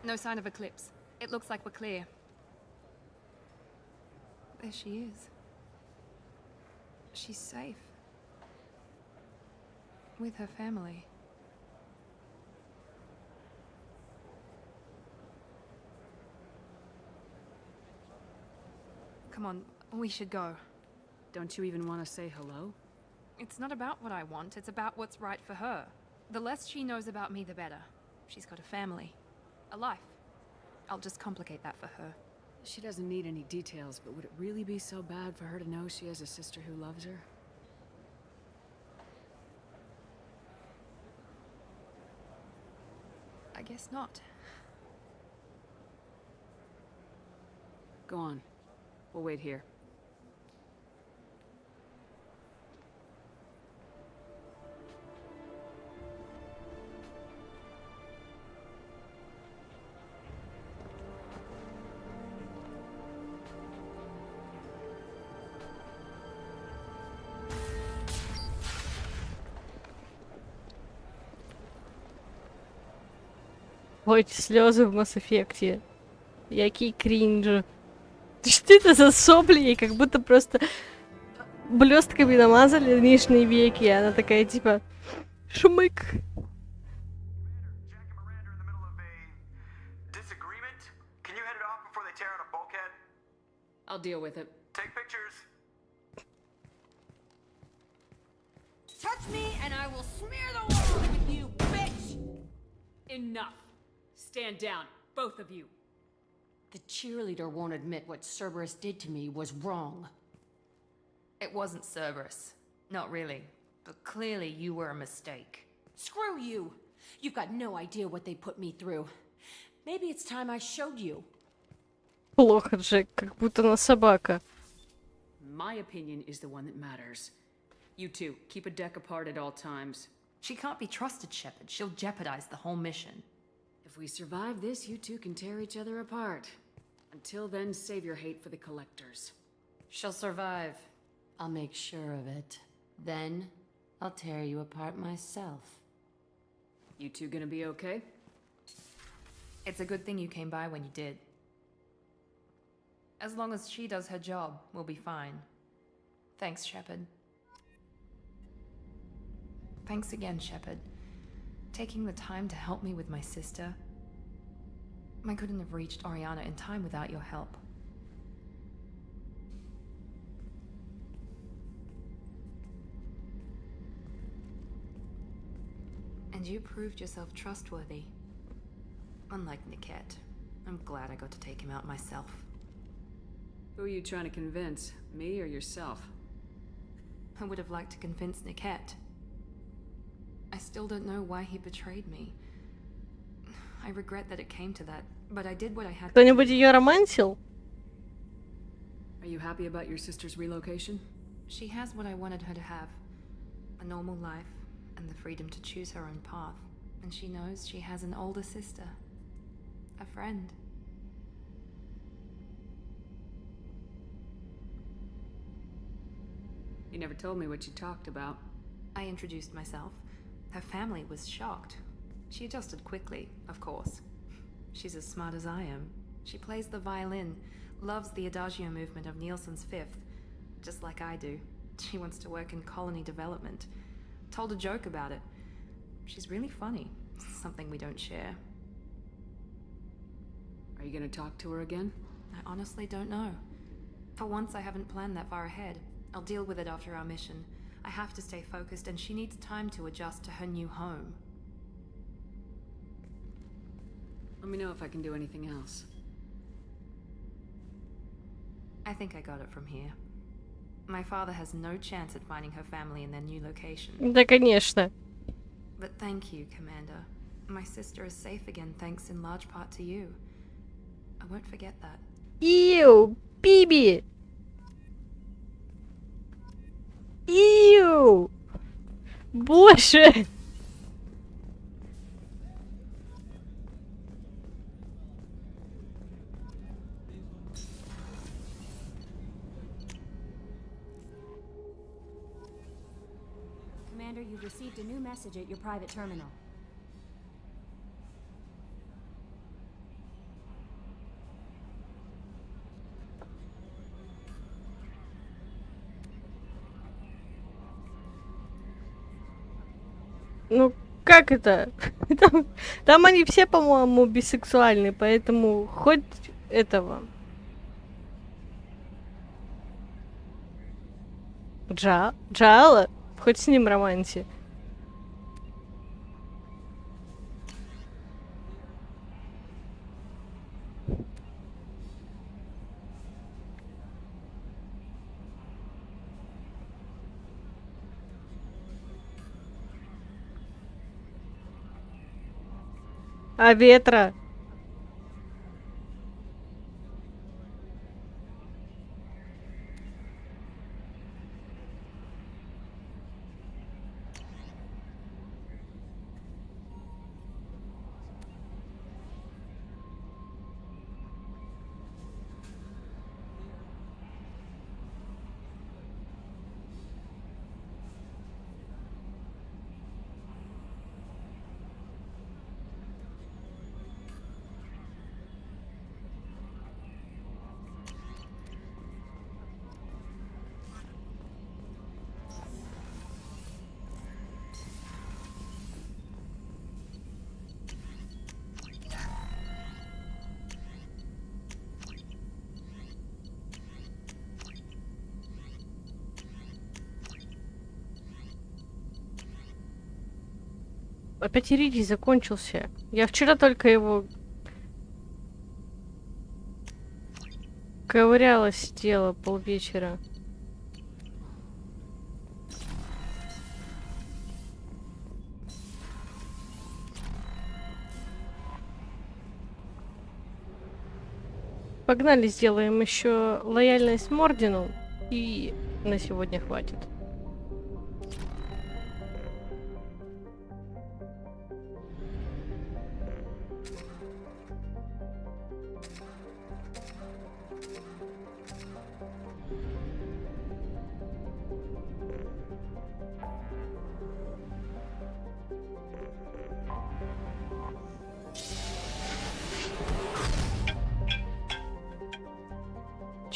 No sign of Eclipse. It looks like we're clear. There she is. She's safe. With her family. Come on, we should go. Don't you even want to say hello? It's not about what I want, it's about what's right for her. The less she knows about me, the better. She's got a family. A life. I'll just complicate that for her. She doesn't need any details, but would it really be so bad for her to know she has a sister who loves her? I guess not. Go on. We'll wait here. Ой, эти слезы в Mass Effect. Який кринж. Что это за сопли? Ей как будто просто блестками намазали нижние веки, и она такая типа шмык. I'll deal with it. Take pictures. Touch me and I will smear the world with you, bitch! Enough. Stand down, both of you. The cheerleader won't admit what Cerberus did to me was wrong. It wasn't Cerberus. Not really. But clearly you were a mistake. Screw you! You've got no idea what they put me through. Maybe it's time I showed you. Плохо, Джек, как будто она собака. My opinion is the one that matters. You two, keep a deck apart at all times. She can't be trusted, Shepard. She'll jeopardize the whole mission. If we survive this, you two can tear each other apart. Until then, save your hate for the collectors. She'll survive. I'll make sure of it. Then, I'll tear you apart myself. You two gonna be okay? It's a good thing you came by when you did. As long as she does her job, we'll be fine. Thanks, Shepard. Thanks again, Shepard. Taking the time to help me with my sister. I couldn't have reached Oriana in time without your help. And you proved yourself trustworthy. Unlike Niket, I'm glad I got to take him out myself. Who are you trying to convince? Me or yourself? I would have liked to convince Niket. I still don't know why he betrayed me. I regret that it came to that, but I did what I had to do. Кто-нибудь ее романсил? Are you happy about your sister's relocation? She has what I wanted her to have. A normal life, and the freedom to choose her own path. And she knows she has an older sister. A friend. You never told me what you talked about. I introduced myself. Her family was shocked. She adjusted quickly, of course. She's as smart as I am. She plays the violin, loves the adagio movement of Nielsen's Fifth, just like I do. She wants to work in colony development. Told a joke about it. She's really funny. Something we don't share. Are you gonna talk to her again? I honestly don't know. For once, I haven't planned that far ahead. I'll deal with it after our mission. I have to stay focused, and she needs time to adjust to her new home. Let me know if I can do anything else. I think I got it from here. My father has no chance at finding her family in their new location. Да, конечно. But thank you, Commander. My sister is safe again thanks in large part to you. I won't forget that. Иу, Биби! Иу! Боже! Commander, you've received a new message at your private terminal. Ну, как это? Там они все, по-моему, бисексуальны, поэтому хоть этого. Джала? Хоть с ним романси. А ветра? Опять иридий закончился. Я вчера только его ковыряла, сидела полвечера. Погнали, сделаем еще лояльность Мордину, и на сегодня хватит.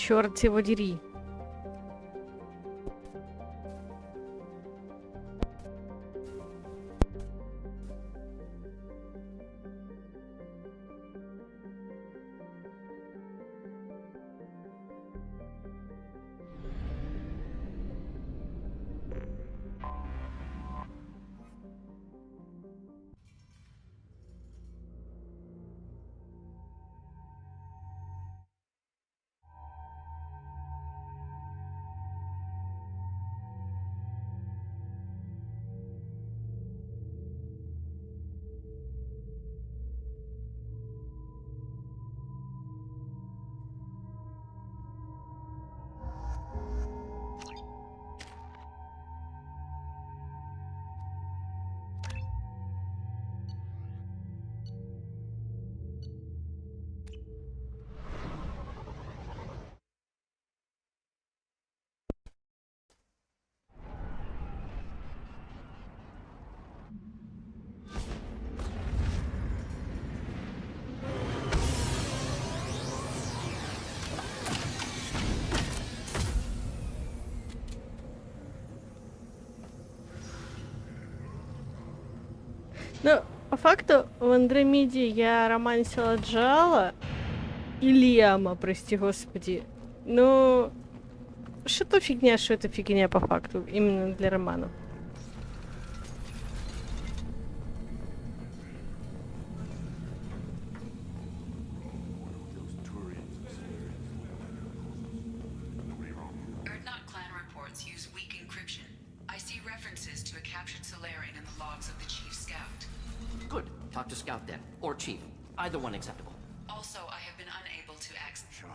Черт его дери. Ну, по факту, в Андромеде я романсила Джала и Лиама, прости господи. Ну, что это фигня по факту, именно для романов. Talk to Scout then, or Chief. Either one acceptable. Also, I have been unable to access... Child,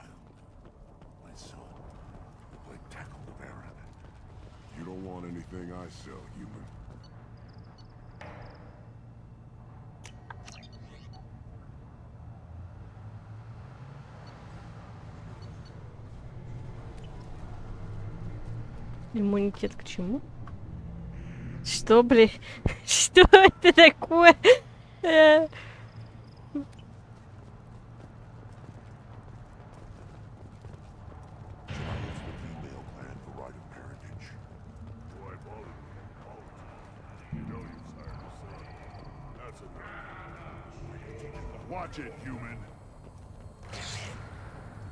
my son, like tackle the Baron. You don't want anything I sell, human. Иммунитет к чему? Что, блядь? Что это такое? Watch it, human.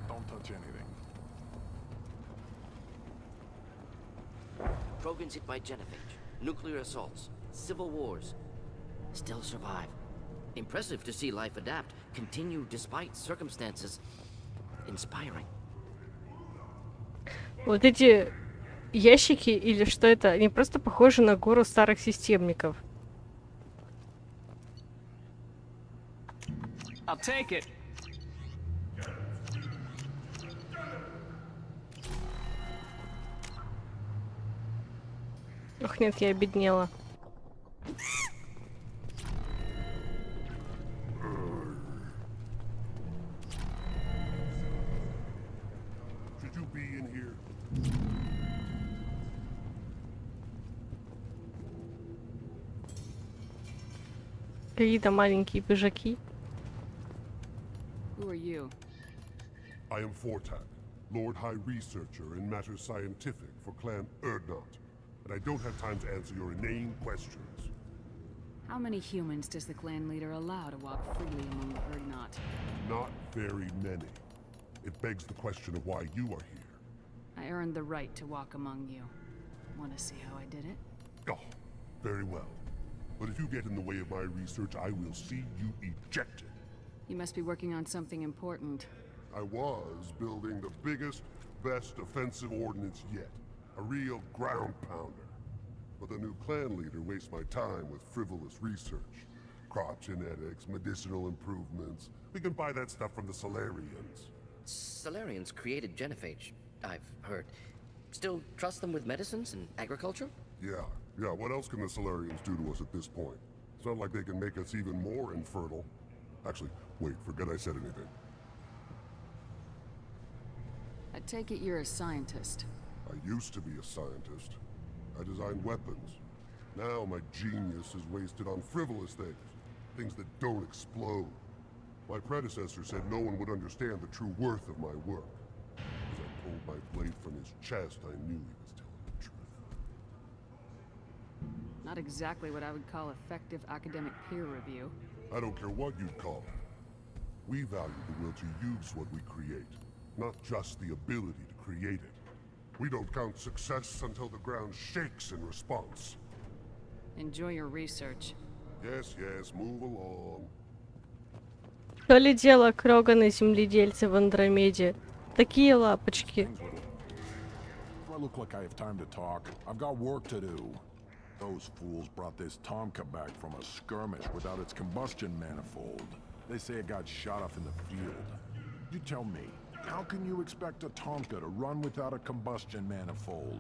Don't touch anything. Krogan's hit by genophage, nuclear assaults, civil wars. Still survive. Impressive to see life adapt, continue despite circumstances. Inspiring. Вот эти ящики или что это, они просто похожи на гору старых системников. I'll take it. Ох, нет, я обеднела. Should you be in here? Какие-то маленькие пыжаки. Who are you? I am Fortak, Lord High Researcher in matters scientific for Clan Erdnot, and I don't have time to answer your inane questions. How many humans does the clan leader allow to walk freely among the Erdnot? Not very many. It begs the question of why you are here. I earned the right to walk among you. Want to see how I did it? Oh, very well. But if you get in the way of my research, I will see you ejected. You must be working on something important. I was building the biggest, best offensive ordnance yet. A real ground pounder. But the new clan leader wastes my time with frivolous research. Crop genetics, medicinal improvements. We can buy that stuff from the Solarians. Solarians created genophage, I've heard. Still trust them with medicines and agriculture? Yeah, what else can the Solarians do to us at this point? It's not like they can make us even more infertile. Actually, wait, forget I said anything. I take it you're a scientist. I used to be a scientist. I designed weapons. Now my genius is wasted on frivolous things. Things that don't explode. My predecessor said no one would understand the true worth of my work. As I pulled my blade from his chest, I knew he was telling the truth. Not exactly what I would call effective academic peer review. I don't care what you'd call it. We value the will to use what we create, not just the ability to create it. We don't count success until the ground shakes in response. Enjoy your research. Yes, yes, move along. То ли дело Кроганы земледельцы в Андромеде. Такие лапочки. I look like I have time to talk. I've got work to do. Those fools brought this Tomka back from a skirmish without its combustion manifold. They say it got shot off in the field. You tell me, how can you expect a Tomka to run without a combustion manifold?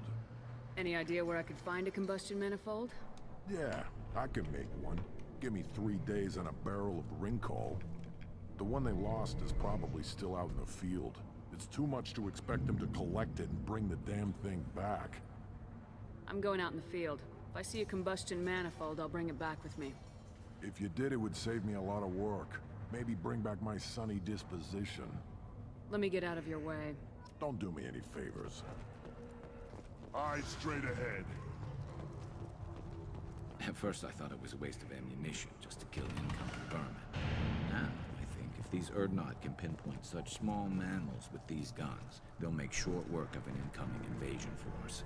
Any idea where I could find a combustion manifold? Yeah, I can make one. Give me 3 days and a barrel of Rincol. The one they lost is probably still out in the field. It's too much to expect them to collect it and bring the damn thing back. I'm going out in the field. If I see a combustion manifold, I'll bring it back with me. If you did, it would save me a lot of work. Maybe bring back my sunny disposition. Let me get out of your way. Don't do me any favors. Eyes straight ahead. At first I thought it was a waste of ammunition just to kill incoming vermin. Now, I think if these Urdnot can pinpoint such small mammals with these guns, they'll make short work of an incoming invasion force.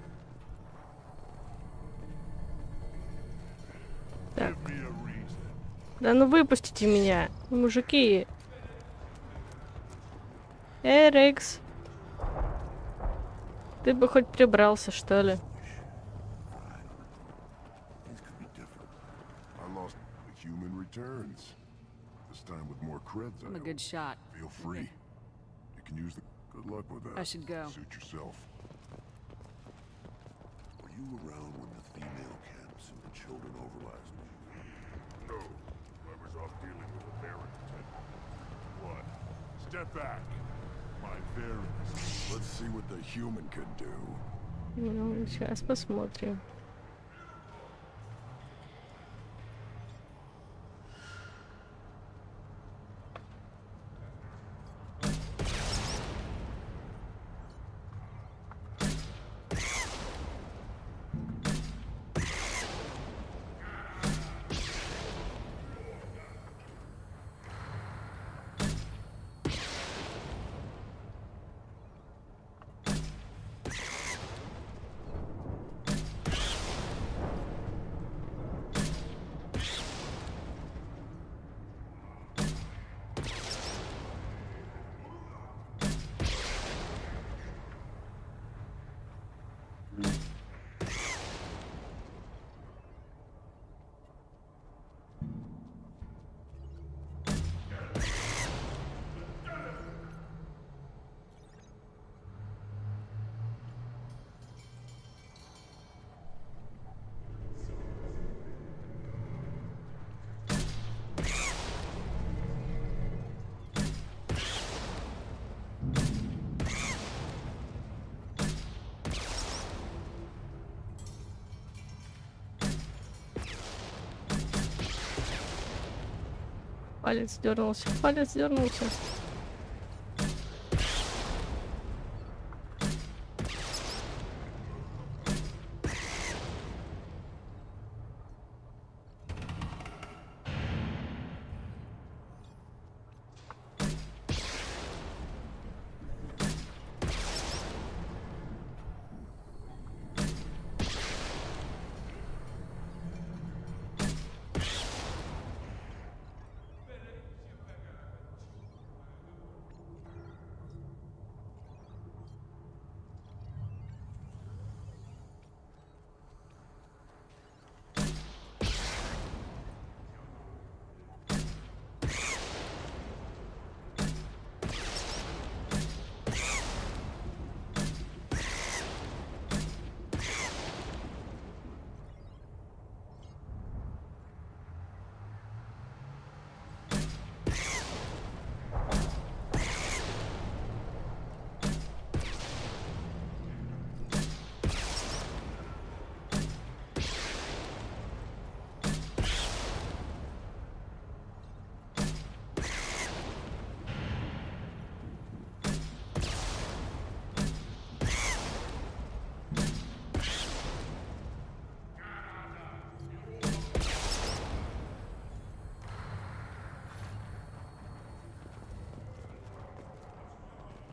Так. Да ну выпустите меня, мужики. Рекс. Ты бы хоть прибрался, что ли? Human returns. This time with more creds. I'm a good shot. Feel free. You can use the good luck with that. I should go. Suit yourself. Were you around when the female camps and the children over last week? No. I was off dealing with a Baron attendant. What? Step back. My Barons. Let's see what the human can do. Ну, сейчас посмотрим. Палец дернулся, палец дернулся.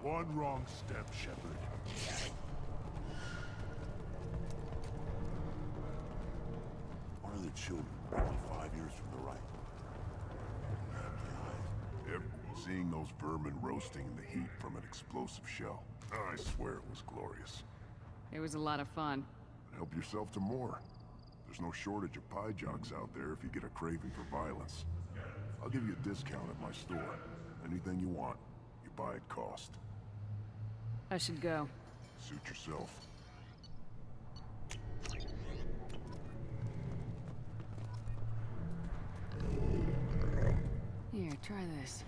One wrong step, Shepard. Why are the children only 5 years from the right? Seeing those vermin roasting in the heat from an explosive shell. I swear it was glorious. It was a lot of fun. Help yourself to more. There's no shortage of pie jocks out there if you get a craving for violence. I'll give you a discount at my store. Anything you want, you buy at cost. I should go. Suit yourself. Here, try this.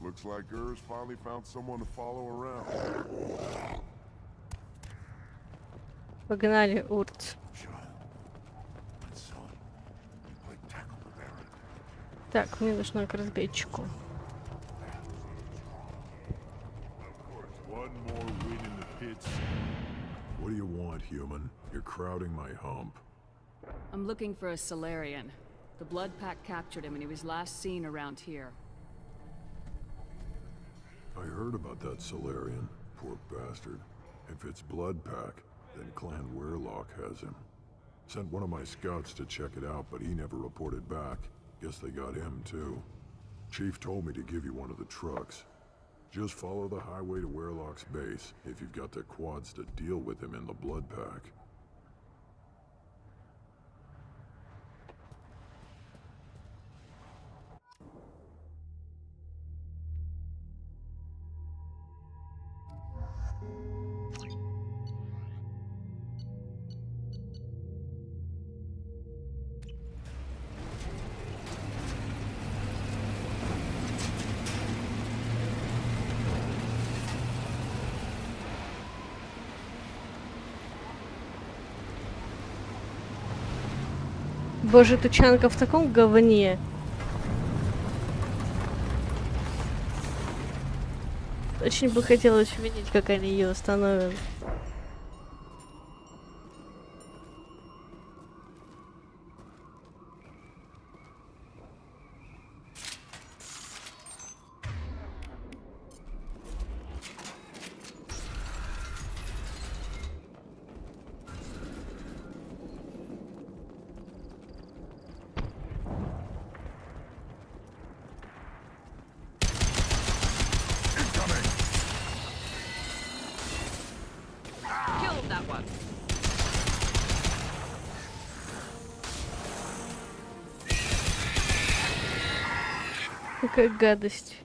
Looks like Urs finally found someone to follow around. Погнали, Урт. Так, мне нужно к разведчику. One more win in the pits. What do you want, human? You're crowding my hump. I'm looking for a Solarian. The Blood Pack captured him and he was last seen around here. I heard about that Solarian. Poor bastard. If it's Blood Pack, then Clan Weirlock has him. Sent one of my scouts to check it out, but he never reported back. Guess they got him too. Chief told me to give you one of the trucks. Just follow the highway to Weirlock's base if you've got the quads to deal with him in the Blood Pack. Боже, тучанка в таком говне. Очень бы хотелось увидеть, как они ее остановят. Какая гадость.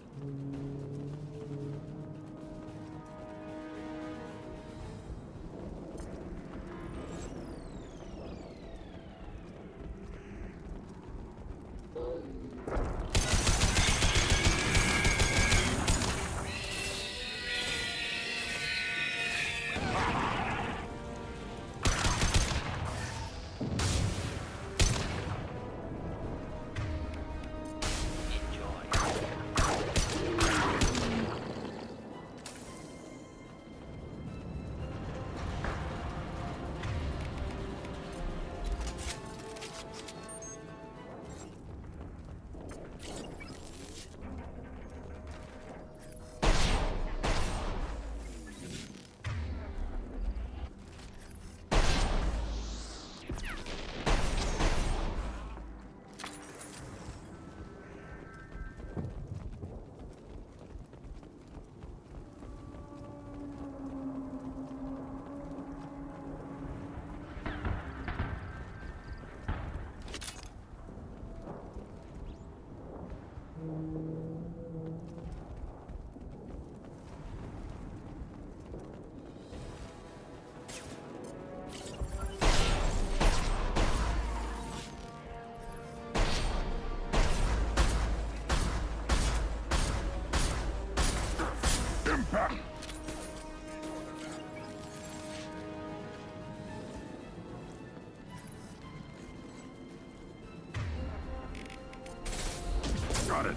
Got it.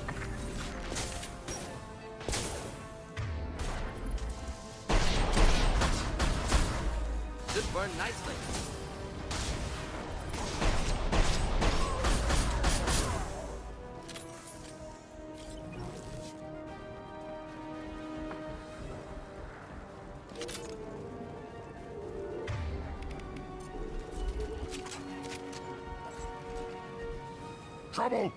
This burned nicely. trouble?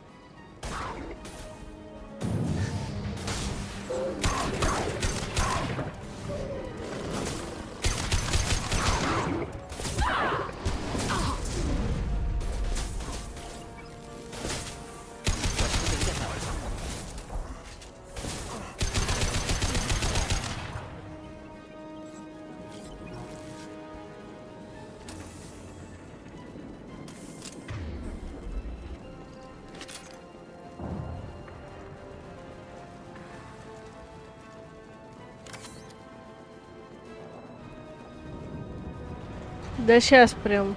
Да сейчас прям.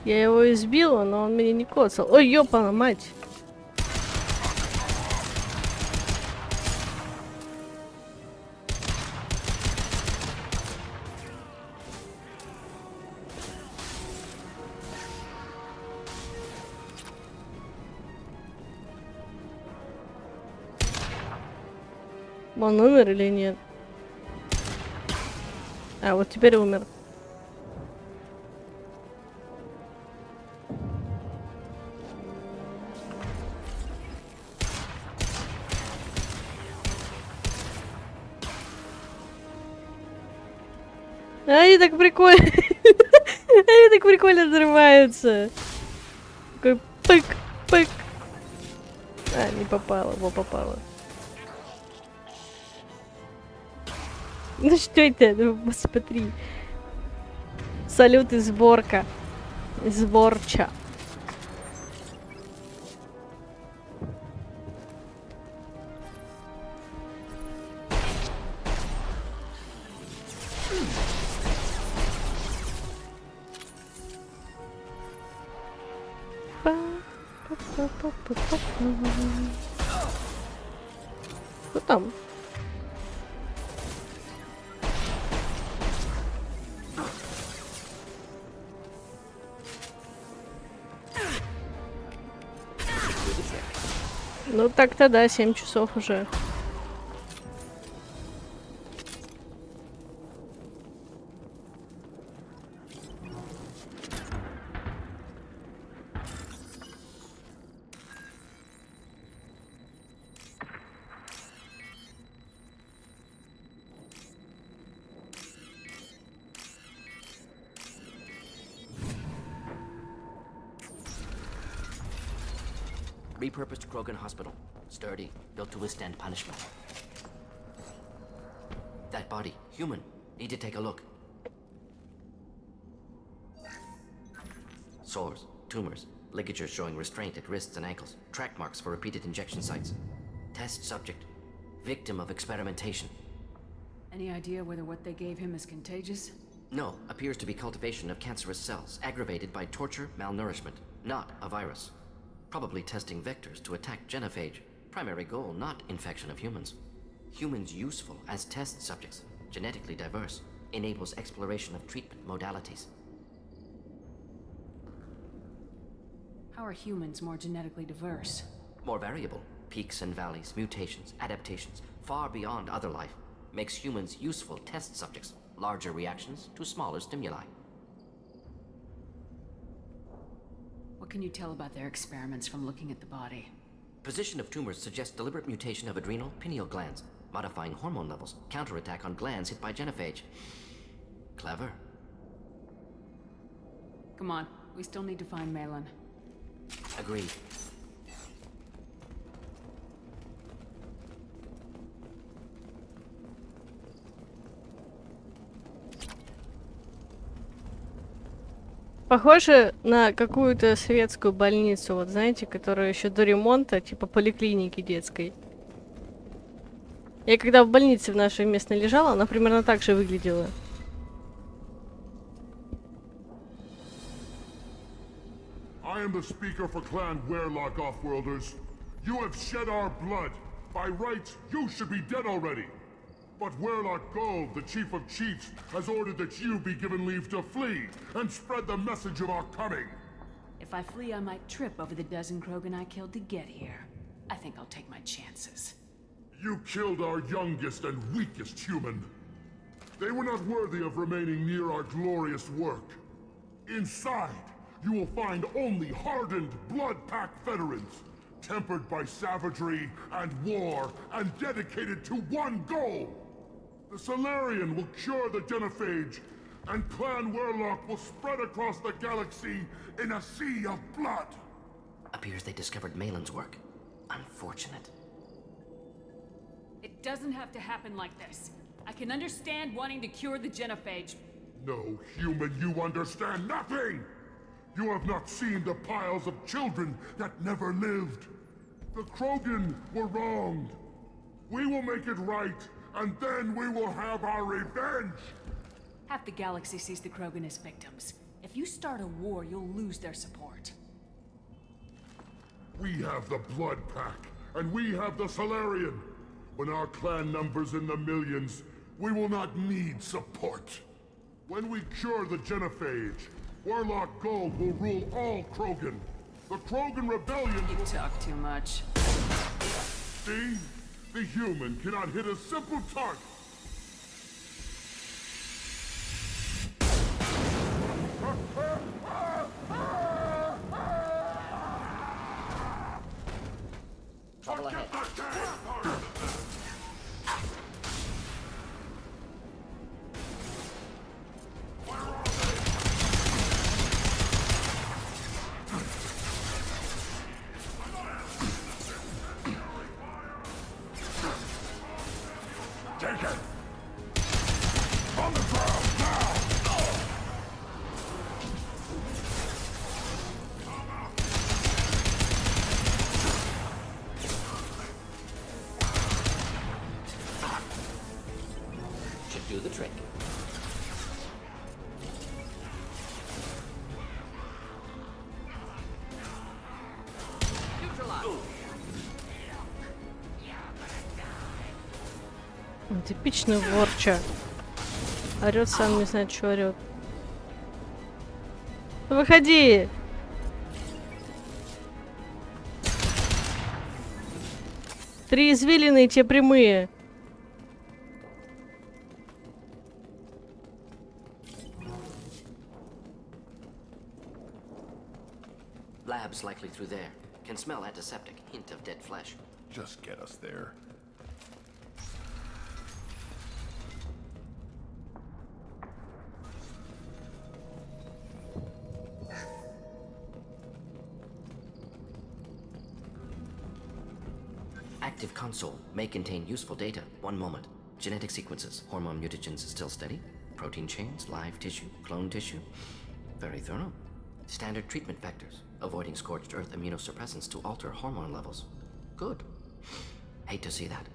Я его избила, но он меня не коцал. Ой, ёпана мать. Он умер или нет? А, вот теперь умер. Они так прикольно. Они так прикольно взрываются. Такой пык, пык. А, не попало, во попало. Ну что это? Ну, посмотри. Салют и сборка. Сборча. Что там? Ну так-то да, 7 часов уже. Repurposed Krogan Hospital. Sturdy, built to withstand punishment. That body, human. Need to take a look. Sores, tumors, ligatures showing restraint at wrists and ankles, track marks for repeated injection sites. Test subject, victim of experimentation. Any idea whether what they gave him is contagious? No, appears to be cultivation of cancerous cells, aggravated by torture, malnourishment, not a virus. Probably testing vectors to attack genophage. Primary goal, not infection of humans. Humans useful as test subjects, genetically diverse, enables exploration of treatment modalities. How are humans more genetically diverse? More variable. Peaks and valleys, mutations, adaptations, far beyond other life. Makes humans useful test subjects. Larger reactions to smaller stimuli. What can you tell about their experiments from looking at the body? Position of tumors suggests deliberate mutation of adrenal, pineal glands, modifying hormone levels, counterattack on glands hit by genophage. Clever. Come on, we still need to find Malin. Agreed. Похоже на какую-то советскую больницу, вот знаете, которая еще до ремонта, типа поликлиники детской. Я когда в больнице в нашей местной лежала, она примерно так же выглядела. I am the speaker for Clan Werelock Offworlders. You have shed our blood. By rights, you should be dead already. But Werelock Gold, the Chief of Chiefs, has ordered that you be given leave to flee and spread the message of our coming. If I flee, I might trip over the dozen Krogan I killed to get here. I think I'll take my chances. You killed our youngest and weakest human. They were not worthy of remaining near our glorious work. Inside, you will find only hardened, blood-packed veterans, tempered by savagery and war, and dedicated to one goal. The Solarian will cure the genophage, and Clan Warlock will spread across the galaxy in a sea of blood. Appears they discovered Malin's work. Unfortunate. It doesn't have to happen like this. I can understand wanting to cure the genophage. No, human, you understand nothing! You have not seen the piles of children that never lived. The Krogan were wronged. We will make it right, and then we will have our revenge! Half the galaxy sees the Krogan as victims. If you start a war, you'll lose their support. We have the Blood Pack, and we have the Solarian. When our clan numbers in the millions, we will not need support. When we cure the genophage, Warlock Gold will rule all Krogan. The Krogan rebellion You talk too much. See? The human cannot hit a simple target. Trouble ahead. Take it! On the ground, now! Should do the trick. Типичный ворча. Орёт, сам не знает, что орёт. Выходи! Три извилины, те прямые. Labs likely through there. Can smell antiseptic. Hint of dead flesh. Just get us there. Active console may contain useful data. One moment. Genetic sequences. Hormone mutagens still steady. Protein chains, live tissue, clone tissue. Very thorough. Standard treatment vectors. Avoiding scorched earth immunosuppressants to alter hormone levels. Good. Hate to see that.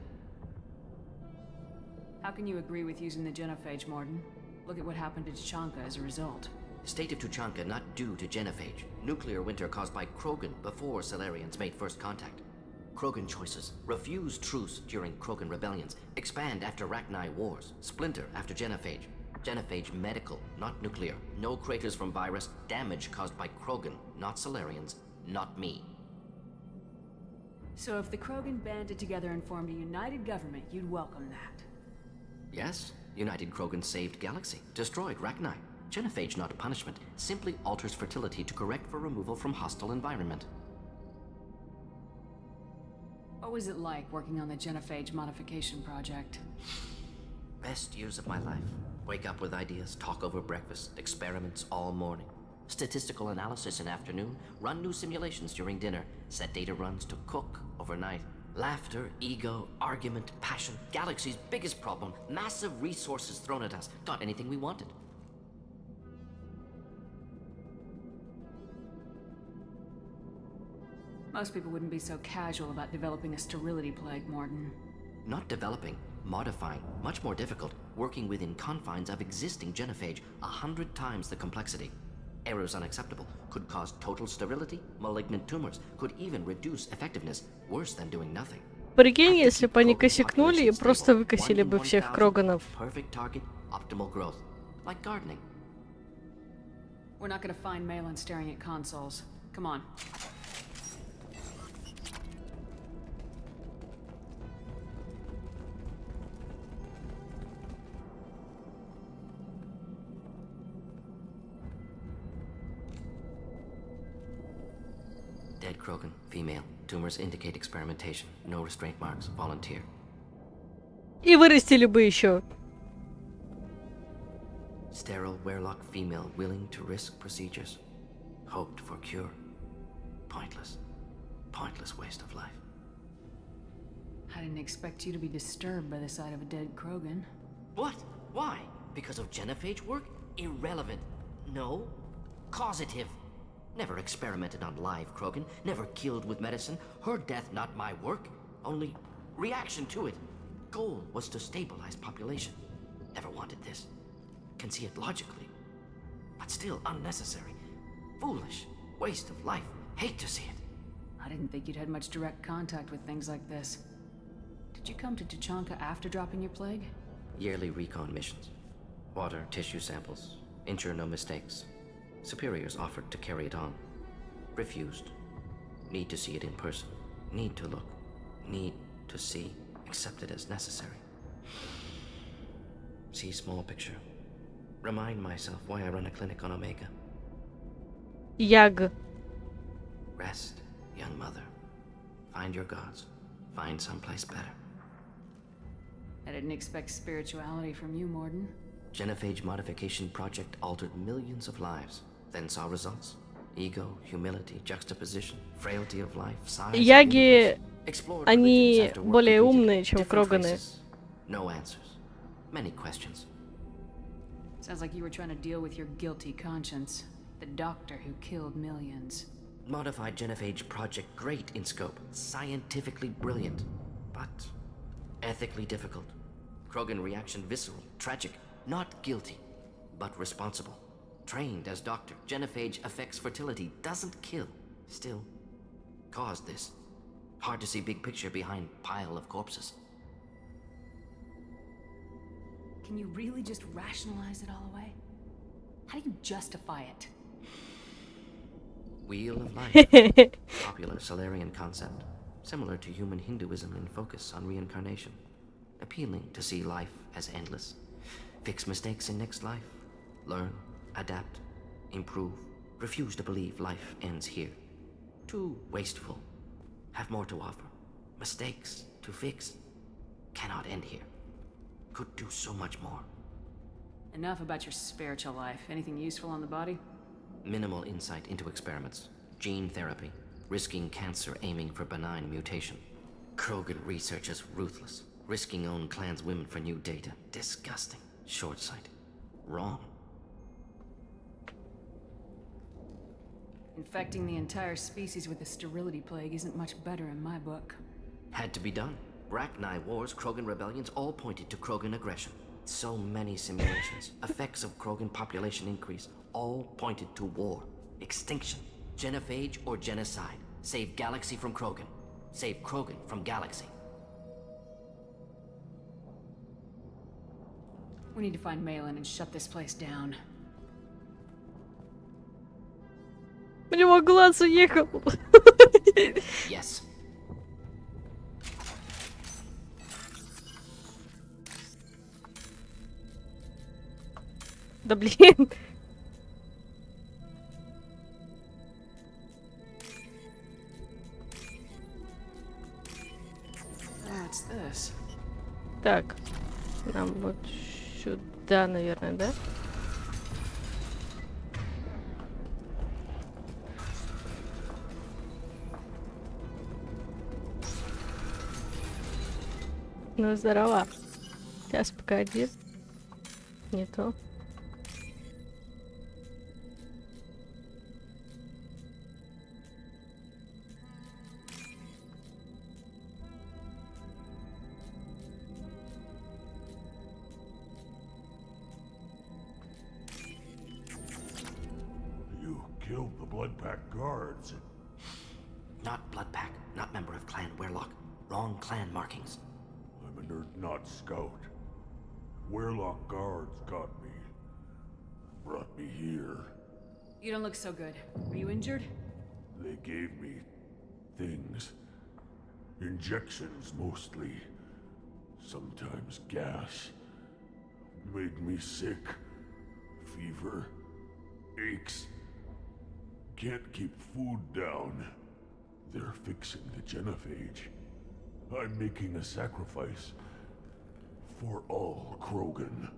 How can you agree with using the genophage, Mordin? Look at what happened to Tuchanka as a result. State of Tuchanka not due to genophage. Nuclear winter caused by Krogan before Solarians made first contact. Krogan choices. Refuse truce during Krogan rebellions. Expand after Rachni wars. Splinter after genophage. Genophage medical, not nuclear. No craters from virus. Damage caused by Krogan, not Solarians, not me. So if the Krogan banded together and formed a united government, you'd welcome that. Yes, United Krogan saved Galaxy. Destroyed Rachni. Genophage not punishment. Simply alters fertility to correct for removal from hostile environment. What was it like working on the genophage modification project? Best years of my life. Wake up with ideas, talk over breakfast, experiments all morning. Statistical analysis in afternoon, run new simulations during dinner, set data runs to cook overnight. Laughter, ego, argument, passion. Galaxy's biggest problem. Massive resources thrown at us. Got anything we wanted. Most people wouldn't be so casual about developing a sterility plague, Mordin. Not developing, modifying, much more difficult, working within confines of existing genophage, 100 times the complexity. Errors unacceptable, could cause total sterility, malignant tumors, could even reduce effectiveness, worse than doing nothing. Прикинь, если бы они косякнули и просто выкосили бы всех Кроганов. Perfect target, optimal growth, like gardening. We're not gonna find Malin staring at consoles. Come on. Dead Krogan, female. Tumors indicate experimentation. No restraint marks. Volunteer. И вырастили бы еще. Sterile Werlock female willing to risk procedures. Hoped for cure. Pointless. Pointless waste of life. I didn't expect you to be disturbed by the sight of a dead Krogan. What? Why? Because of genophage work? Irrelevant. No. Causative. Never experimented on live Krogan. Never killed with medicine. Her death not my work. Only reaction to it. Goal was to stabilize population. Never wanted this. Can see it logically. But still unnecessary. Foolish. Waste of life. Hate to see it. I didn't think you'd had much direct contact with things like this. Did you come to Tuchanka after dropping your plague? Yearly recon missions. Water, tissue samples. Ensure no mistakes. Superiors offered to carry it on. Refused. Need to see it in person. Need to look. Need to see. Accepted as necessary. See small picture. Remind myself why I run a clinic on Omega. Яг. Rest, young mother. Find your gods. Find someplace better. I didn't expect spirituality from you, Mordin. Genophage modification project altered millions of lives. Then saw results. Ego, humility, juxtaposition, frailty of life, size. Яги, они более умные, чем Кроганы. No answers. Many questions. Sounds like you were trying to deal with your guilty conscience. The doctor who killed millions. Modified genophage project great in scope. Scientifically brilliant. But ethically difficult. Krogan reaction visceral, tragic. Not guilty, but responsible. Trained as doctor. Genophage affects fertility. Doesn't kill. Still, caused this. Hard to see big picture behind pile of corpses. Can you really just rationalize it all away? How do you justify it? Wheel of Life. Popular Solarian concept. Similar to human Hinduism in focus on reincarnation. Appealing to see life as endless. Fix mistakes in next life. Learn, adapt, improve. Refuse to believe life ends here. Too wasteful. Have more to offer. Mistakes to fix. Cannot end here. Could do so much more. Enough about your spiritual life. Anything useful on the body? Minimal insight into experiments. Gene therapy. Risking cancer aiming for benign mutation. Krogan researchers ruthless. Risking own clan's women for new data. Disgusting. Short-sighted. Wrong. Infecting the entire species with the sterility plague isn't much better in my book. Had to be done. Rachni wars, Krogan rebellions, all pointed to Krogan aggression. So many simulations. Effects of Krogan population increase. All pointed to war. Extinction. Genophage or genocide. Save galaxy from Krogan. Save Krogan from galaxy. We need to find Malin and shut this place down. У него глаз уехал. Yes. Да блин. That's this. Так, нам вот сюда, наверное, да? Ну, здорово. Сейчас, погоди. Не то. You killed the Blood Pack guards. Not Blood Pack, not member of Clan Werlock. Wrong clan markings. I'm a nerd, not scout. Werlock guards got me. Brought me here. You don't look so good. Are you injured? They gave me things. Injections, mostly. Sometimes gas. Made me sick. Fever. Aches. Can't keep food down. They're fixing the genophage. I'm making a sacrifice for all Krogan.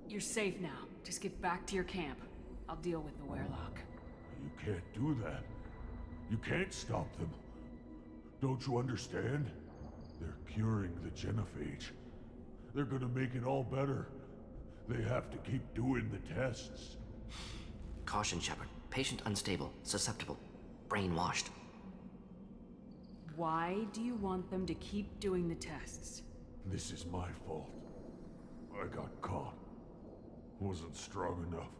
You're safe now. Just get back to your camp. I'll deal with the Werelock. You can't do that. You can't stop them. Don't you understand? They're curing the genophage. They're gonna make it all better. They have to keep doing the tests. Caution, Shepard. Patient unstable, susceptible, brainwashed. Why do you want them to keep doing the tests? This is my fault. I got caught. Wasn't strong enough.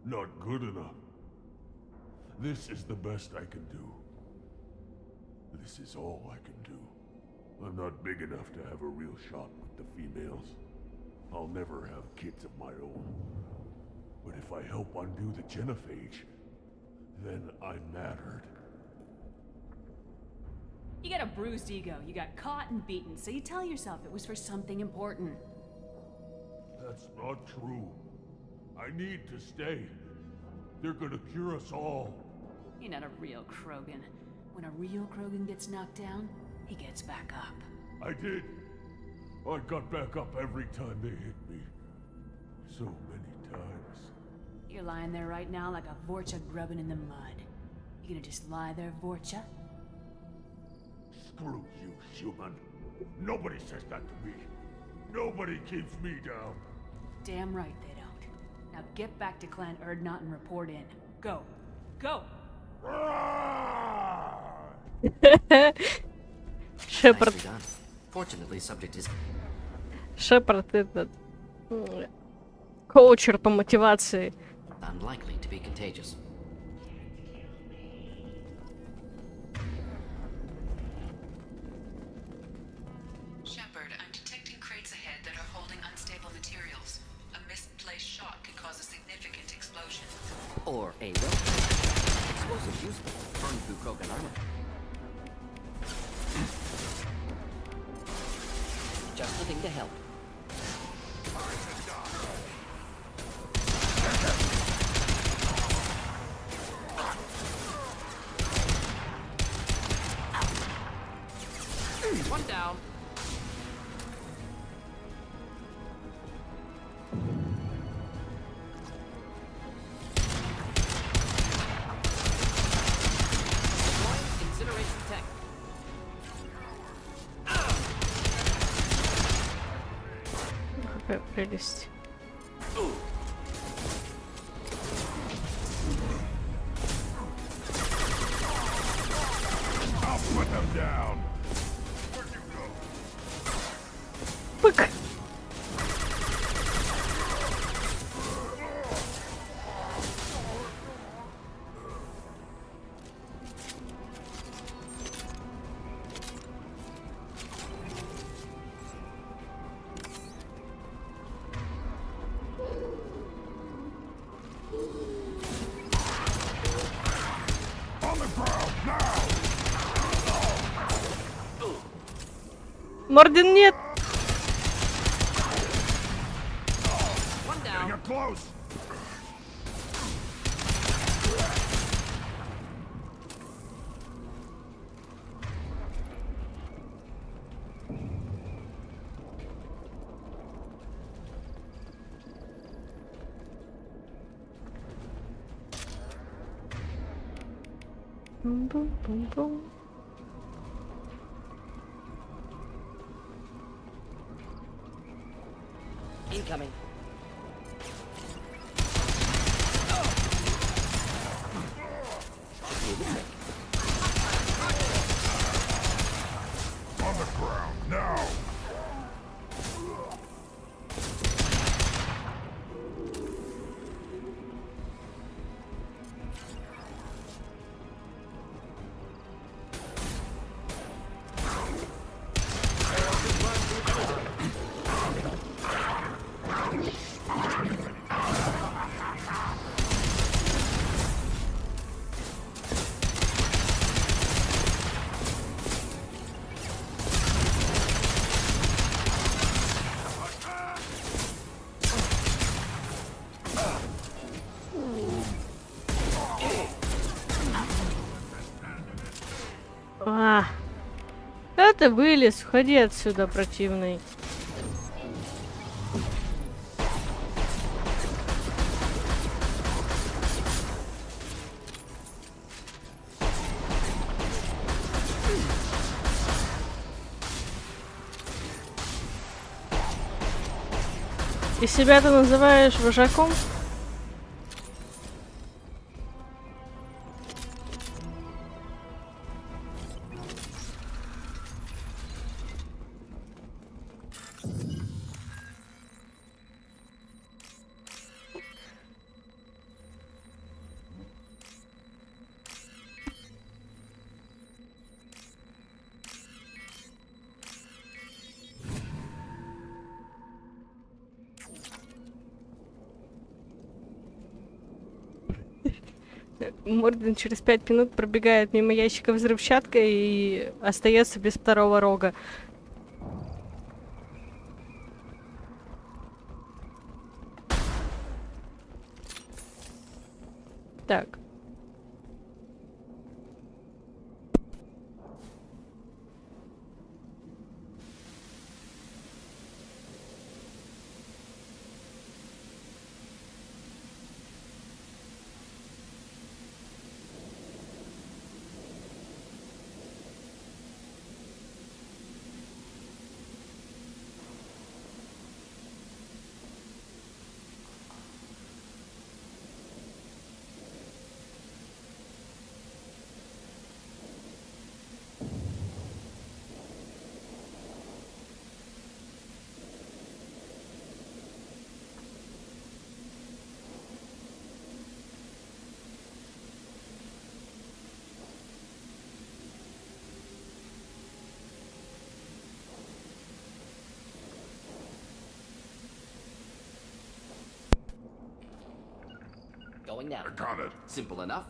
Not good enough. This is the best I can do. This is all I can do. I'm not big enough to have a real shot with the females. I'll never have kids of my own. But if I help undo the genophage, then I'm mattered. You got a bruised ego. You got caught and beaten, so you tell yourself it was for something important. That's not true. I need to stay. They're gonna cure us all. You're not a real Krogan. When a real Krogan gets knocked down, he gets back up. I did. I got back up every time they hit me. So many times. You're lying there right now like a Vorcha grubbing in the mud. You gonna just lie there, Vorcha? Screw you, human. Nobody says that to me. Nobody keeps me down. Damn right they don't. Now get back to Clan Urdnot and report in. Go. Go! Шепард. Nicely done. Fortunately, subject is... Шепард этот... коучер по мотивации. unlikely to be contagious. Shepard, I'm detecting crates ahead that are holding unstable materials. A misplaced shot could cause a significant explosion. Or a weapon. Explosives useful. Burn through Krogan armor. Just the thing to help. One down. Incineration tech. Какая прелесть. I'll put them down. Пык. Мордин нет. Getting up close. Boom, boom, boom, boom. Incoming. On the ground, now! А, да ты вылез, уходи отсюда, противный. И себя ты называешь вожаком? Мордин через 5 минут пробегает мимо ящика взрывчаткой и остается без второго рога. Так. Going now. I got it. Simple enough.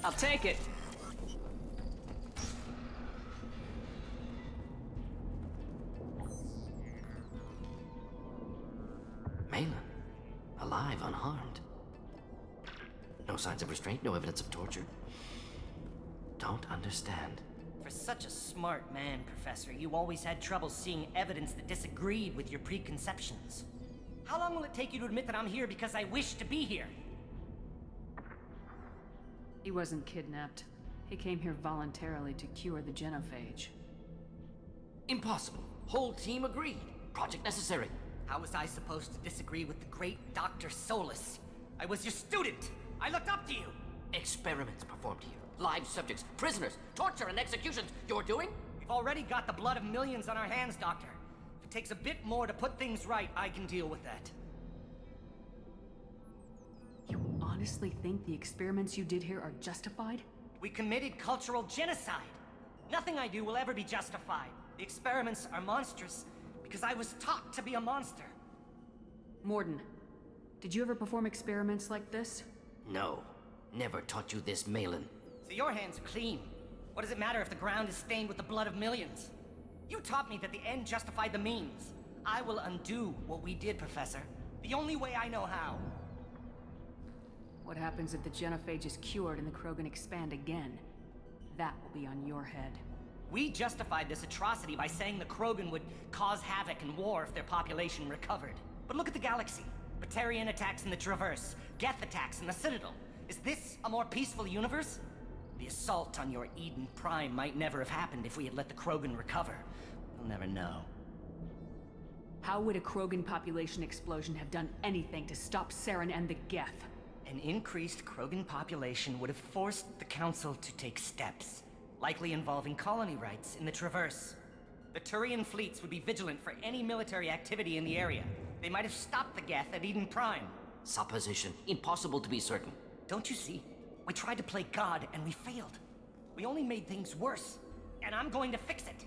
I'll take it. Alive, unharmed. No signs of restraint, no evidence of torture. Don't understand. For such a smart man, Professor, you always had trouble seeing evidence that disagreed with your preconceptions. How long will it take you to admit that I'm here because I wish to be here? He wasn't kidnapped. He came here voluntarily to cure the genophage. Impossible. Whole team agreed. Project necessary. How was I supposed to disagree with the great Dr. Solus? I was your student! I looked up to you! Experiments performed here. Live subjects, prisoners, torture and executions. You're doing? We've already got the blood of millions on our hands, Doctor. If it takes a bit more to put things right, I can deal with that. You honestly think the experiments you did here are justified? We committed cultural genocide. Nothing I do will ever be justified. The experiments are monstrous because I was taught to be a monster. Morden, did you ever perform experiments like this? No. Never taught you this, Malin. So your hands are clean. What does it matter if the ground is stained with the blood of millions? You taught me that the end justified the means. I will undo what we did, Professor. The only way I know how. What happens if the genophage is cured and the Krogan expand again? That will be on your head. We justified this atrocity by saying the Krogan would cause havoc and war if their population recovered. But look at the galaxy. Batarian attacks in the Traverse, Geth attacks in the Citadel. Is this a more peaceful universe? The assault on your Eden Prime might never have happened if we had let the Krogan recover. We'll never know. How would a Krogan population explosion have done anything to stop Saren and the Geth? An increased Krogan population would have forced the Council to take steps, likely involving colony rights in the Traverse. The Turian fleets would be vigilant for any military activity in the area. They might have stopped the Geth at Eden Prime. Supposition. Impossible to be certain. Don't you see? We tried to play God and we failed. We only made things worse. And I'm going to fix it.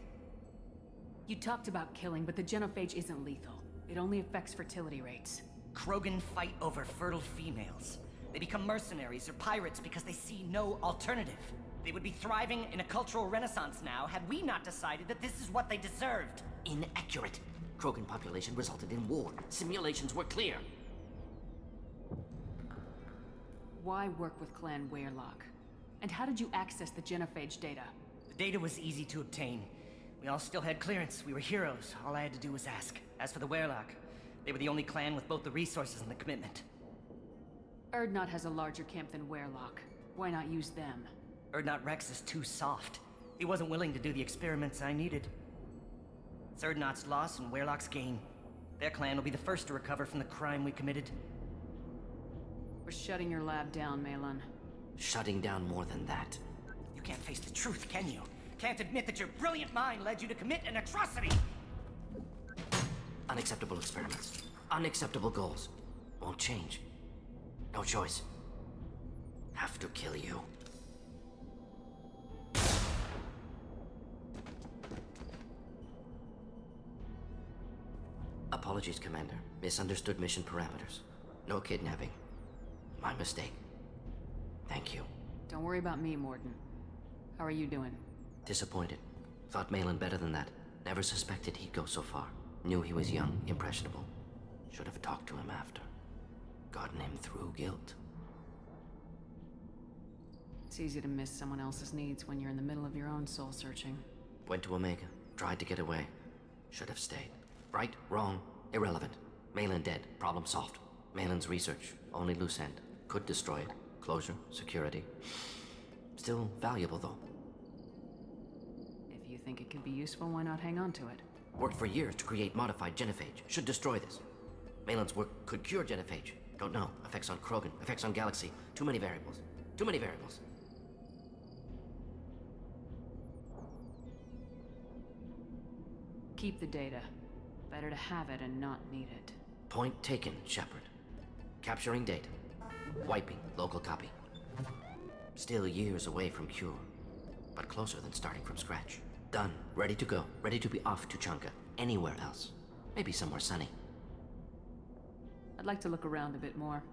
You talked about killing, but the genophage isn't lethal. It only affects fertility rates. Krogan fight over fertile females. They become mercenaries or pirates because they see no alternative. They would be thriving in a cultural renaissance now had we not decided that this is what they deserved. Inaccurate. Krogan population resulted in war. Simulations were clear. Why work with Clan Weyrloc? And how did you access the genophage data? The data was easy to obtain. We all still had clearance. We were heroes. All I had to do was ask. As for the Weyrloc, they were the only clan with both the resources and the commitment. Urdnot has a larger camp than Weyrloc. Why not use them? Urdnot Rex is too soft. He wasn't willing to do the experiments I needed. It's Urdnot's loss and Weyrloc's gain. Their clan will be the first to recover from the crime we committed. We're shutting your lab down, Malin. Shutting down more than that. You can't face the truth, can you? Can't admit that your brilliant mind led you to commit an atrocity! Unacceptable experiments. Unacceptable goals. Won't change. No choice. Have to kill you. Apologies, Commander. Misunderstood mission parameters. No kidnapping. My mistake. Thank you. Don't worry about me, Mordin. How are you doing? Disappointed. Thought Malin better than that. Never suspected he'd go so far. Knew he was young, impressionable. Should have talked to him after. Gotten him through guilt. It's easy to miss someone else's needs when you're in the middle of your own soul searching. Went to Omega. Tried to get away. Should have stayed. Right, wrong, irrelevant. Malin dead. Problem solved. Malin's research. Only loose end. Could destroy it. Closure, security. Still valuable, though. If you think it could be useful, why not hang on to it? Worked for years to create modified genophage. Should destroy this. Malin's work could cure genophage. Don't know. Effects on Krogan. Effects on Galaxy. Too many variables. Too many variables. Keep the data. Better to have it and not need it. Point taken, Shepard. Capturing data. Wiping local copy. Still years away from cure. But closer than starting from scratch. Done. Ready to go. Ready to be off to Chunka. Anywhere else. Maybe somewhere sunny. I'd like to look around a bit more.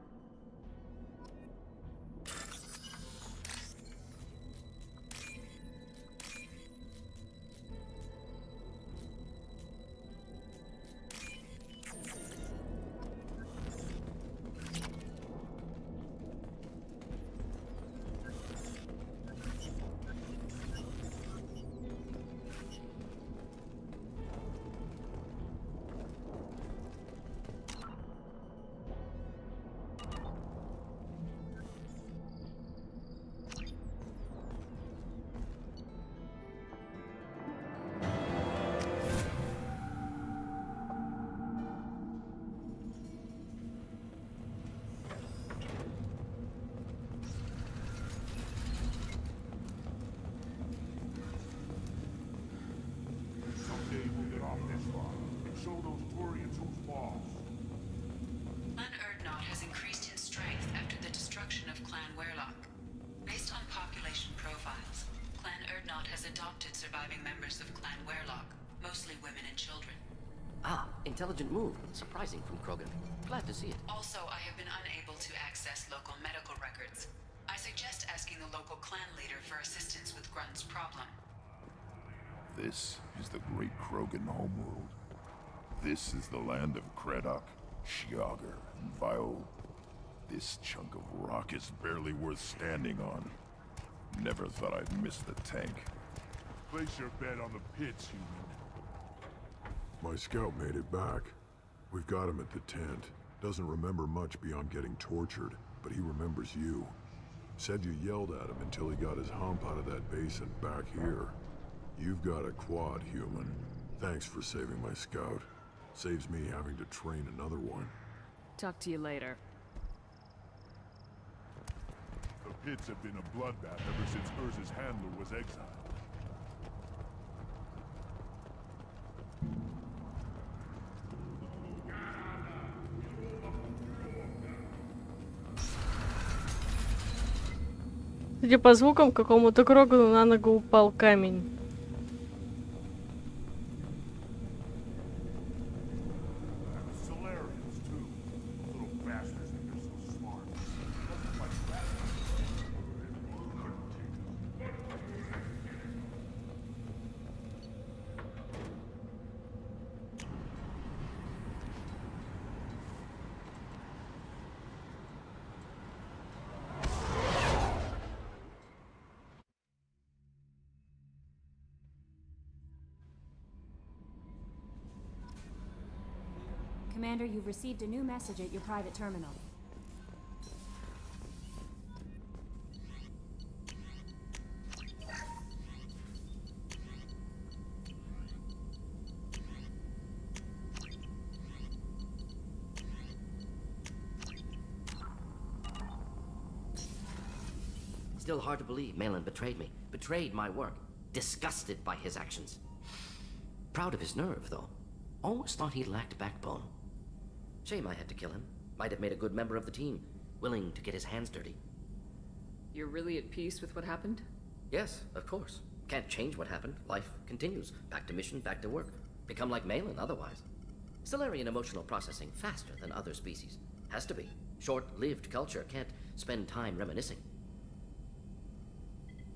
Intelligent move. Surprising from Krogan. Glad to see it. Also, I have been unable to access local medical records. I suggest asking the local clan leader for assistance with Grunt's problem. This is the great Krogan homeworld. This is the land of Kredok, Shiagar, and Vio. This chunk of rock is barely worth standing on. Never thought I'd miss the tank. Place your bet on the pits, human. My scout made it back. We've got him at the tent. Doesn't remember much beyond getting tortured, but he remembers you. Said you yelled at him until he got his hump out of that basin back here. You've got a quad, human. Thanks for saving my scout. Saves me having to train another one. Talk to you later. The pits have been a bloodbath ever since Urza's handler was exiled. Судя по звукам, какому-то Крогану на ногу упал камень. Commander, you've received a new message at your private terminal. Still hard to believe Malin betrayed me. Betrayed my work. Disgusted by his actions. Proud of his nerve, though. Always thought he lacked backbone. Shame I had to kill him. Might have made a good member of the team. Willing to get his hands dirty. You're really at peace with what happened? Yes, of course. Can't change what happened. Life continues. Back to mission, back to work. Become like Malin otherwise. Solarian emotional processing faster than other species. Has to be. Short-lived culture can't spend time reminiscing.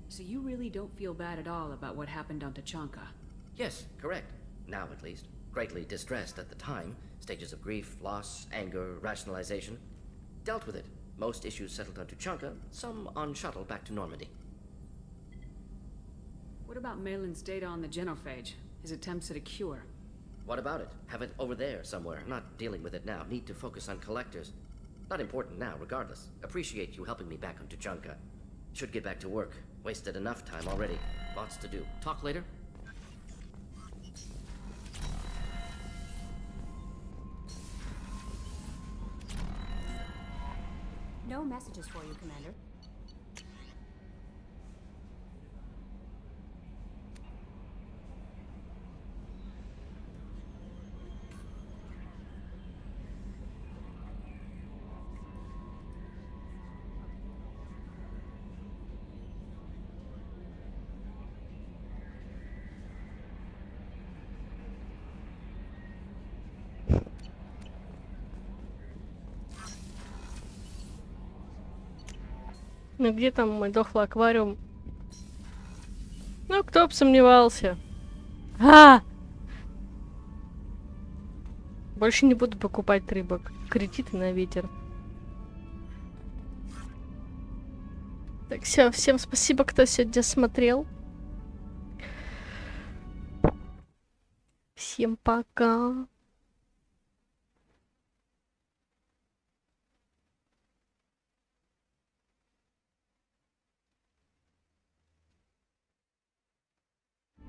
So you really don't feel bad at all about what happened on Tachanka? Yes, correct. Now at least. Greatly distressed at the time. Stages of grief, loss, anger, rationalization. Dealt with it. Most issues settled on Tachanka, some on shuttle back to Normandy. What about Malin's data on the genophage? His attempts at a cure? What about it? Have it over there somewhere. Not dealing with it now. Need to focus on collectors. Not important now, regardless. Appreciate you helping me back on Tachanka. Should get back to work. Wasted enough time already. Lots to do. Talk later? No messages for you, Commander. Ну где там мой дохлый аквариум? Ну, кто бы сомневался. Больше не буду покупать рыбок. Кредиты на ветер. Так, все, всем спасибо, кто сегодня смотрел. Всем пока.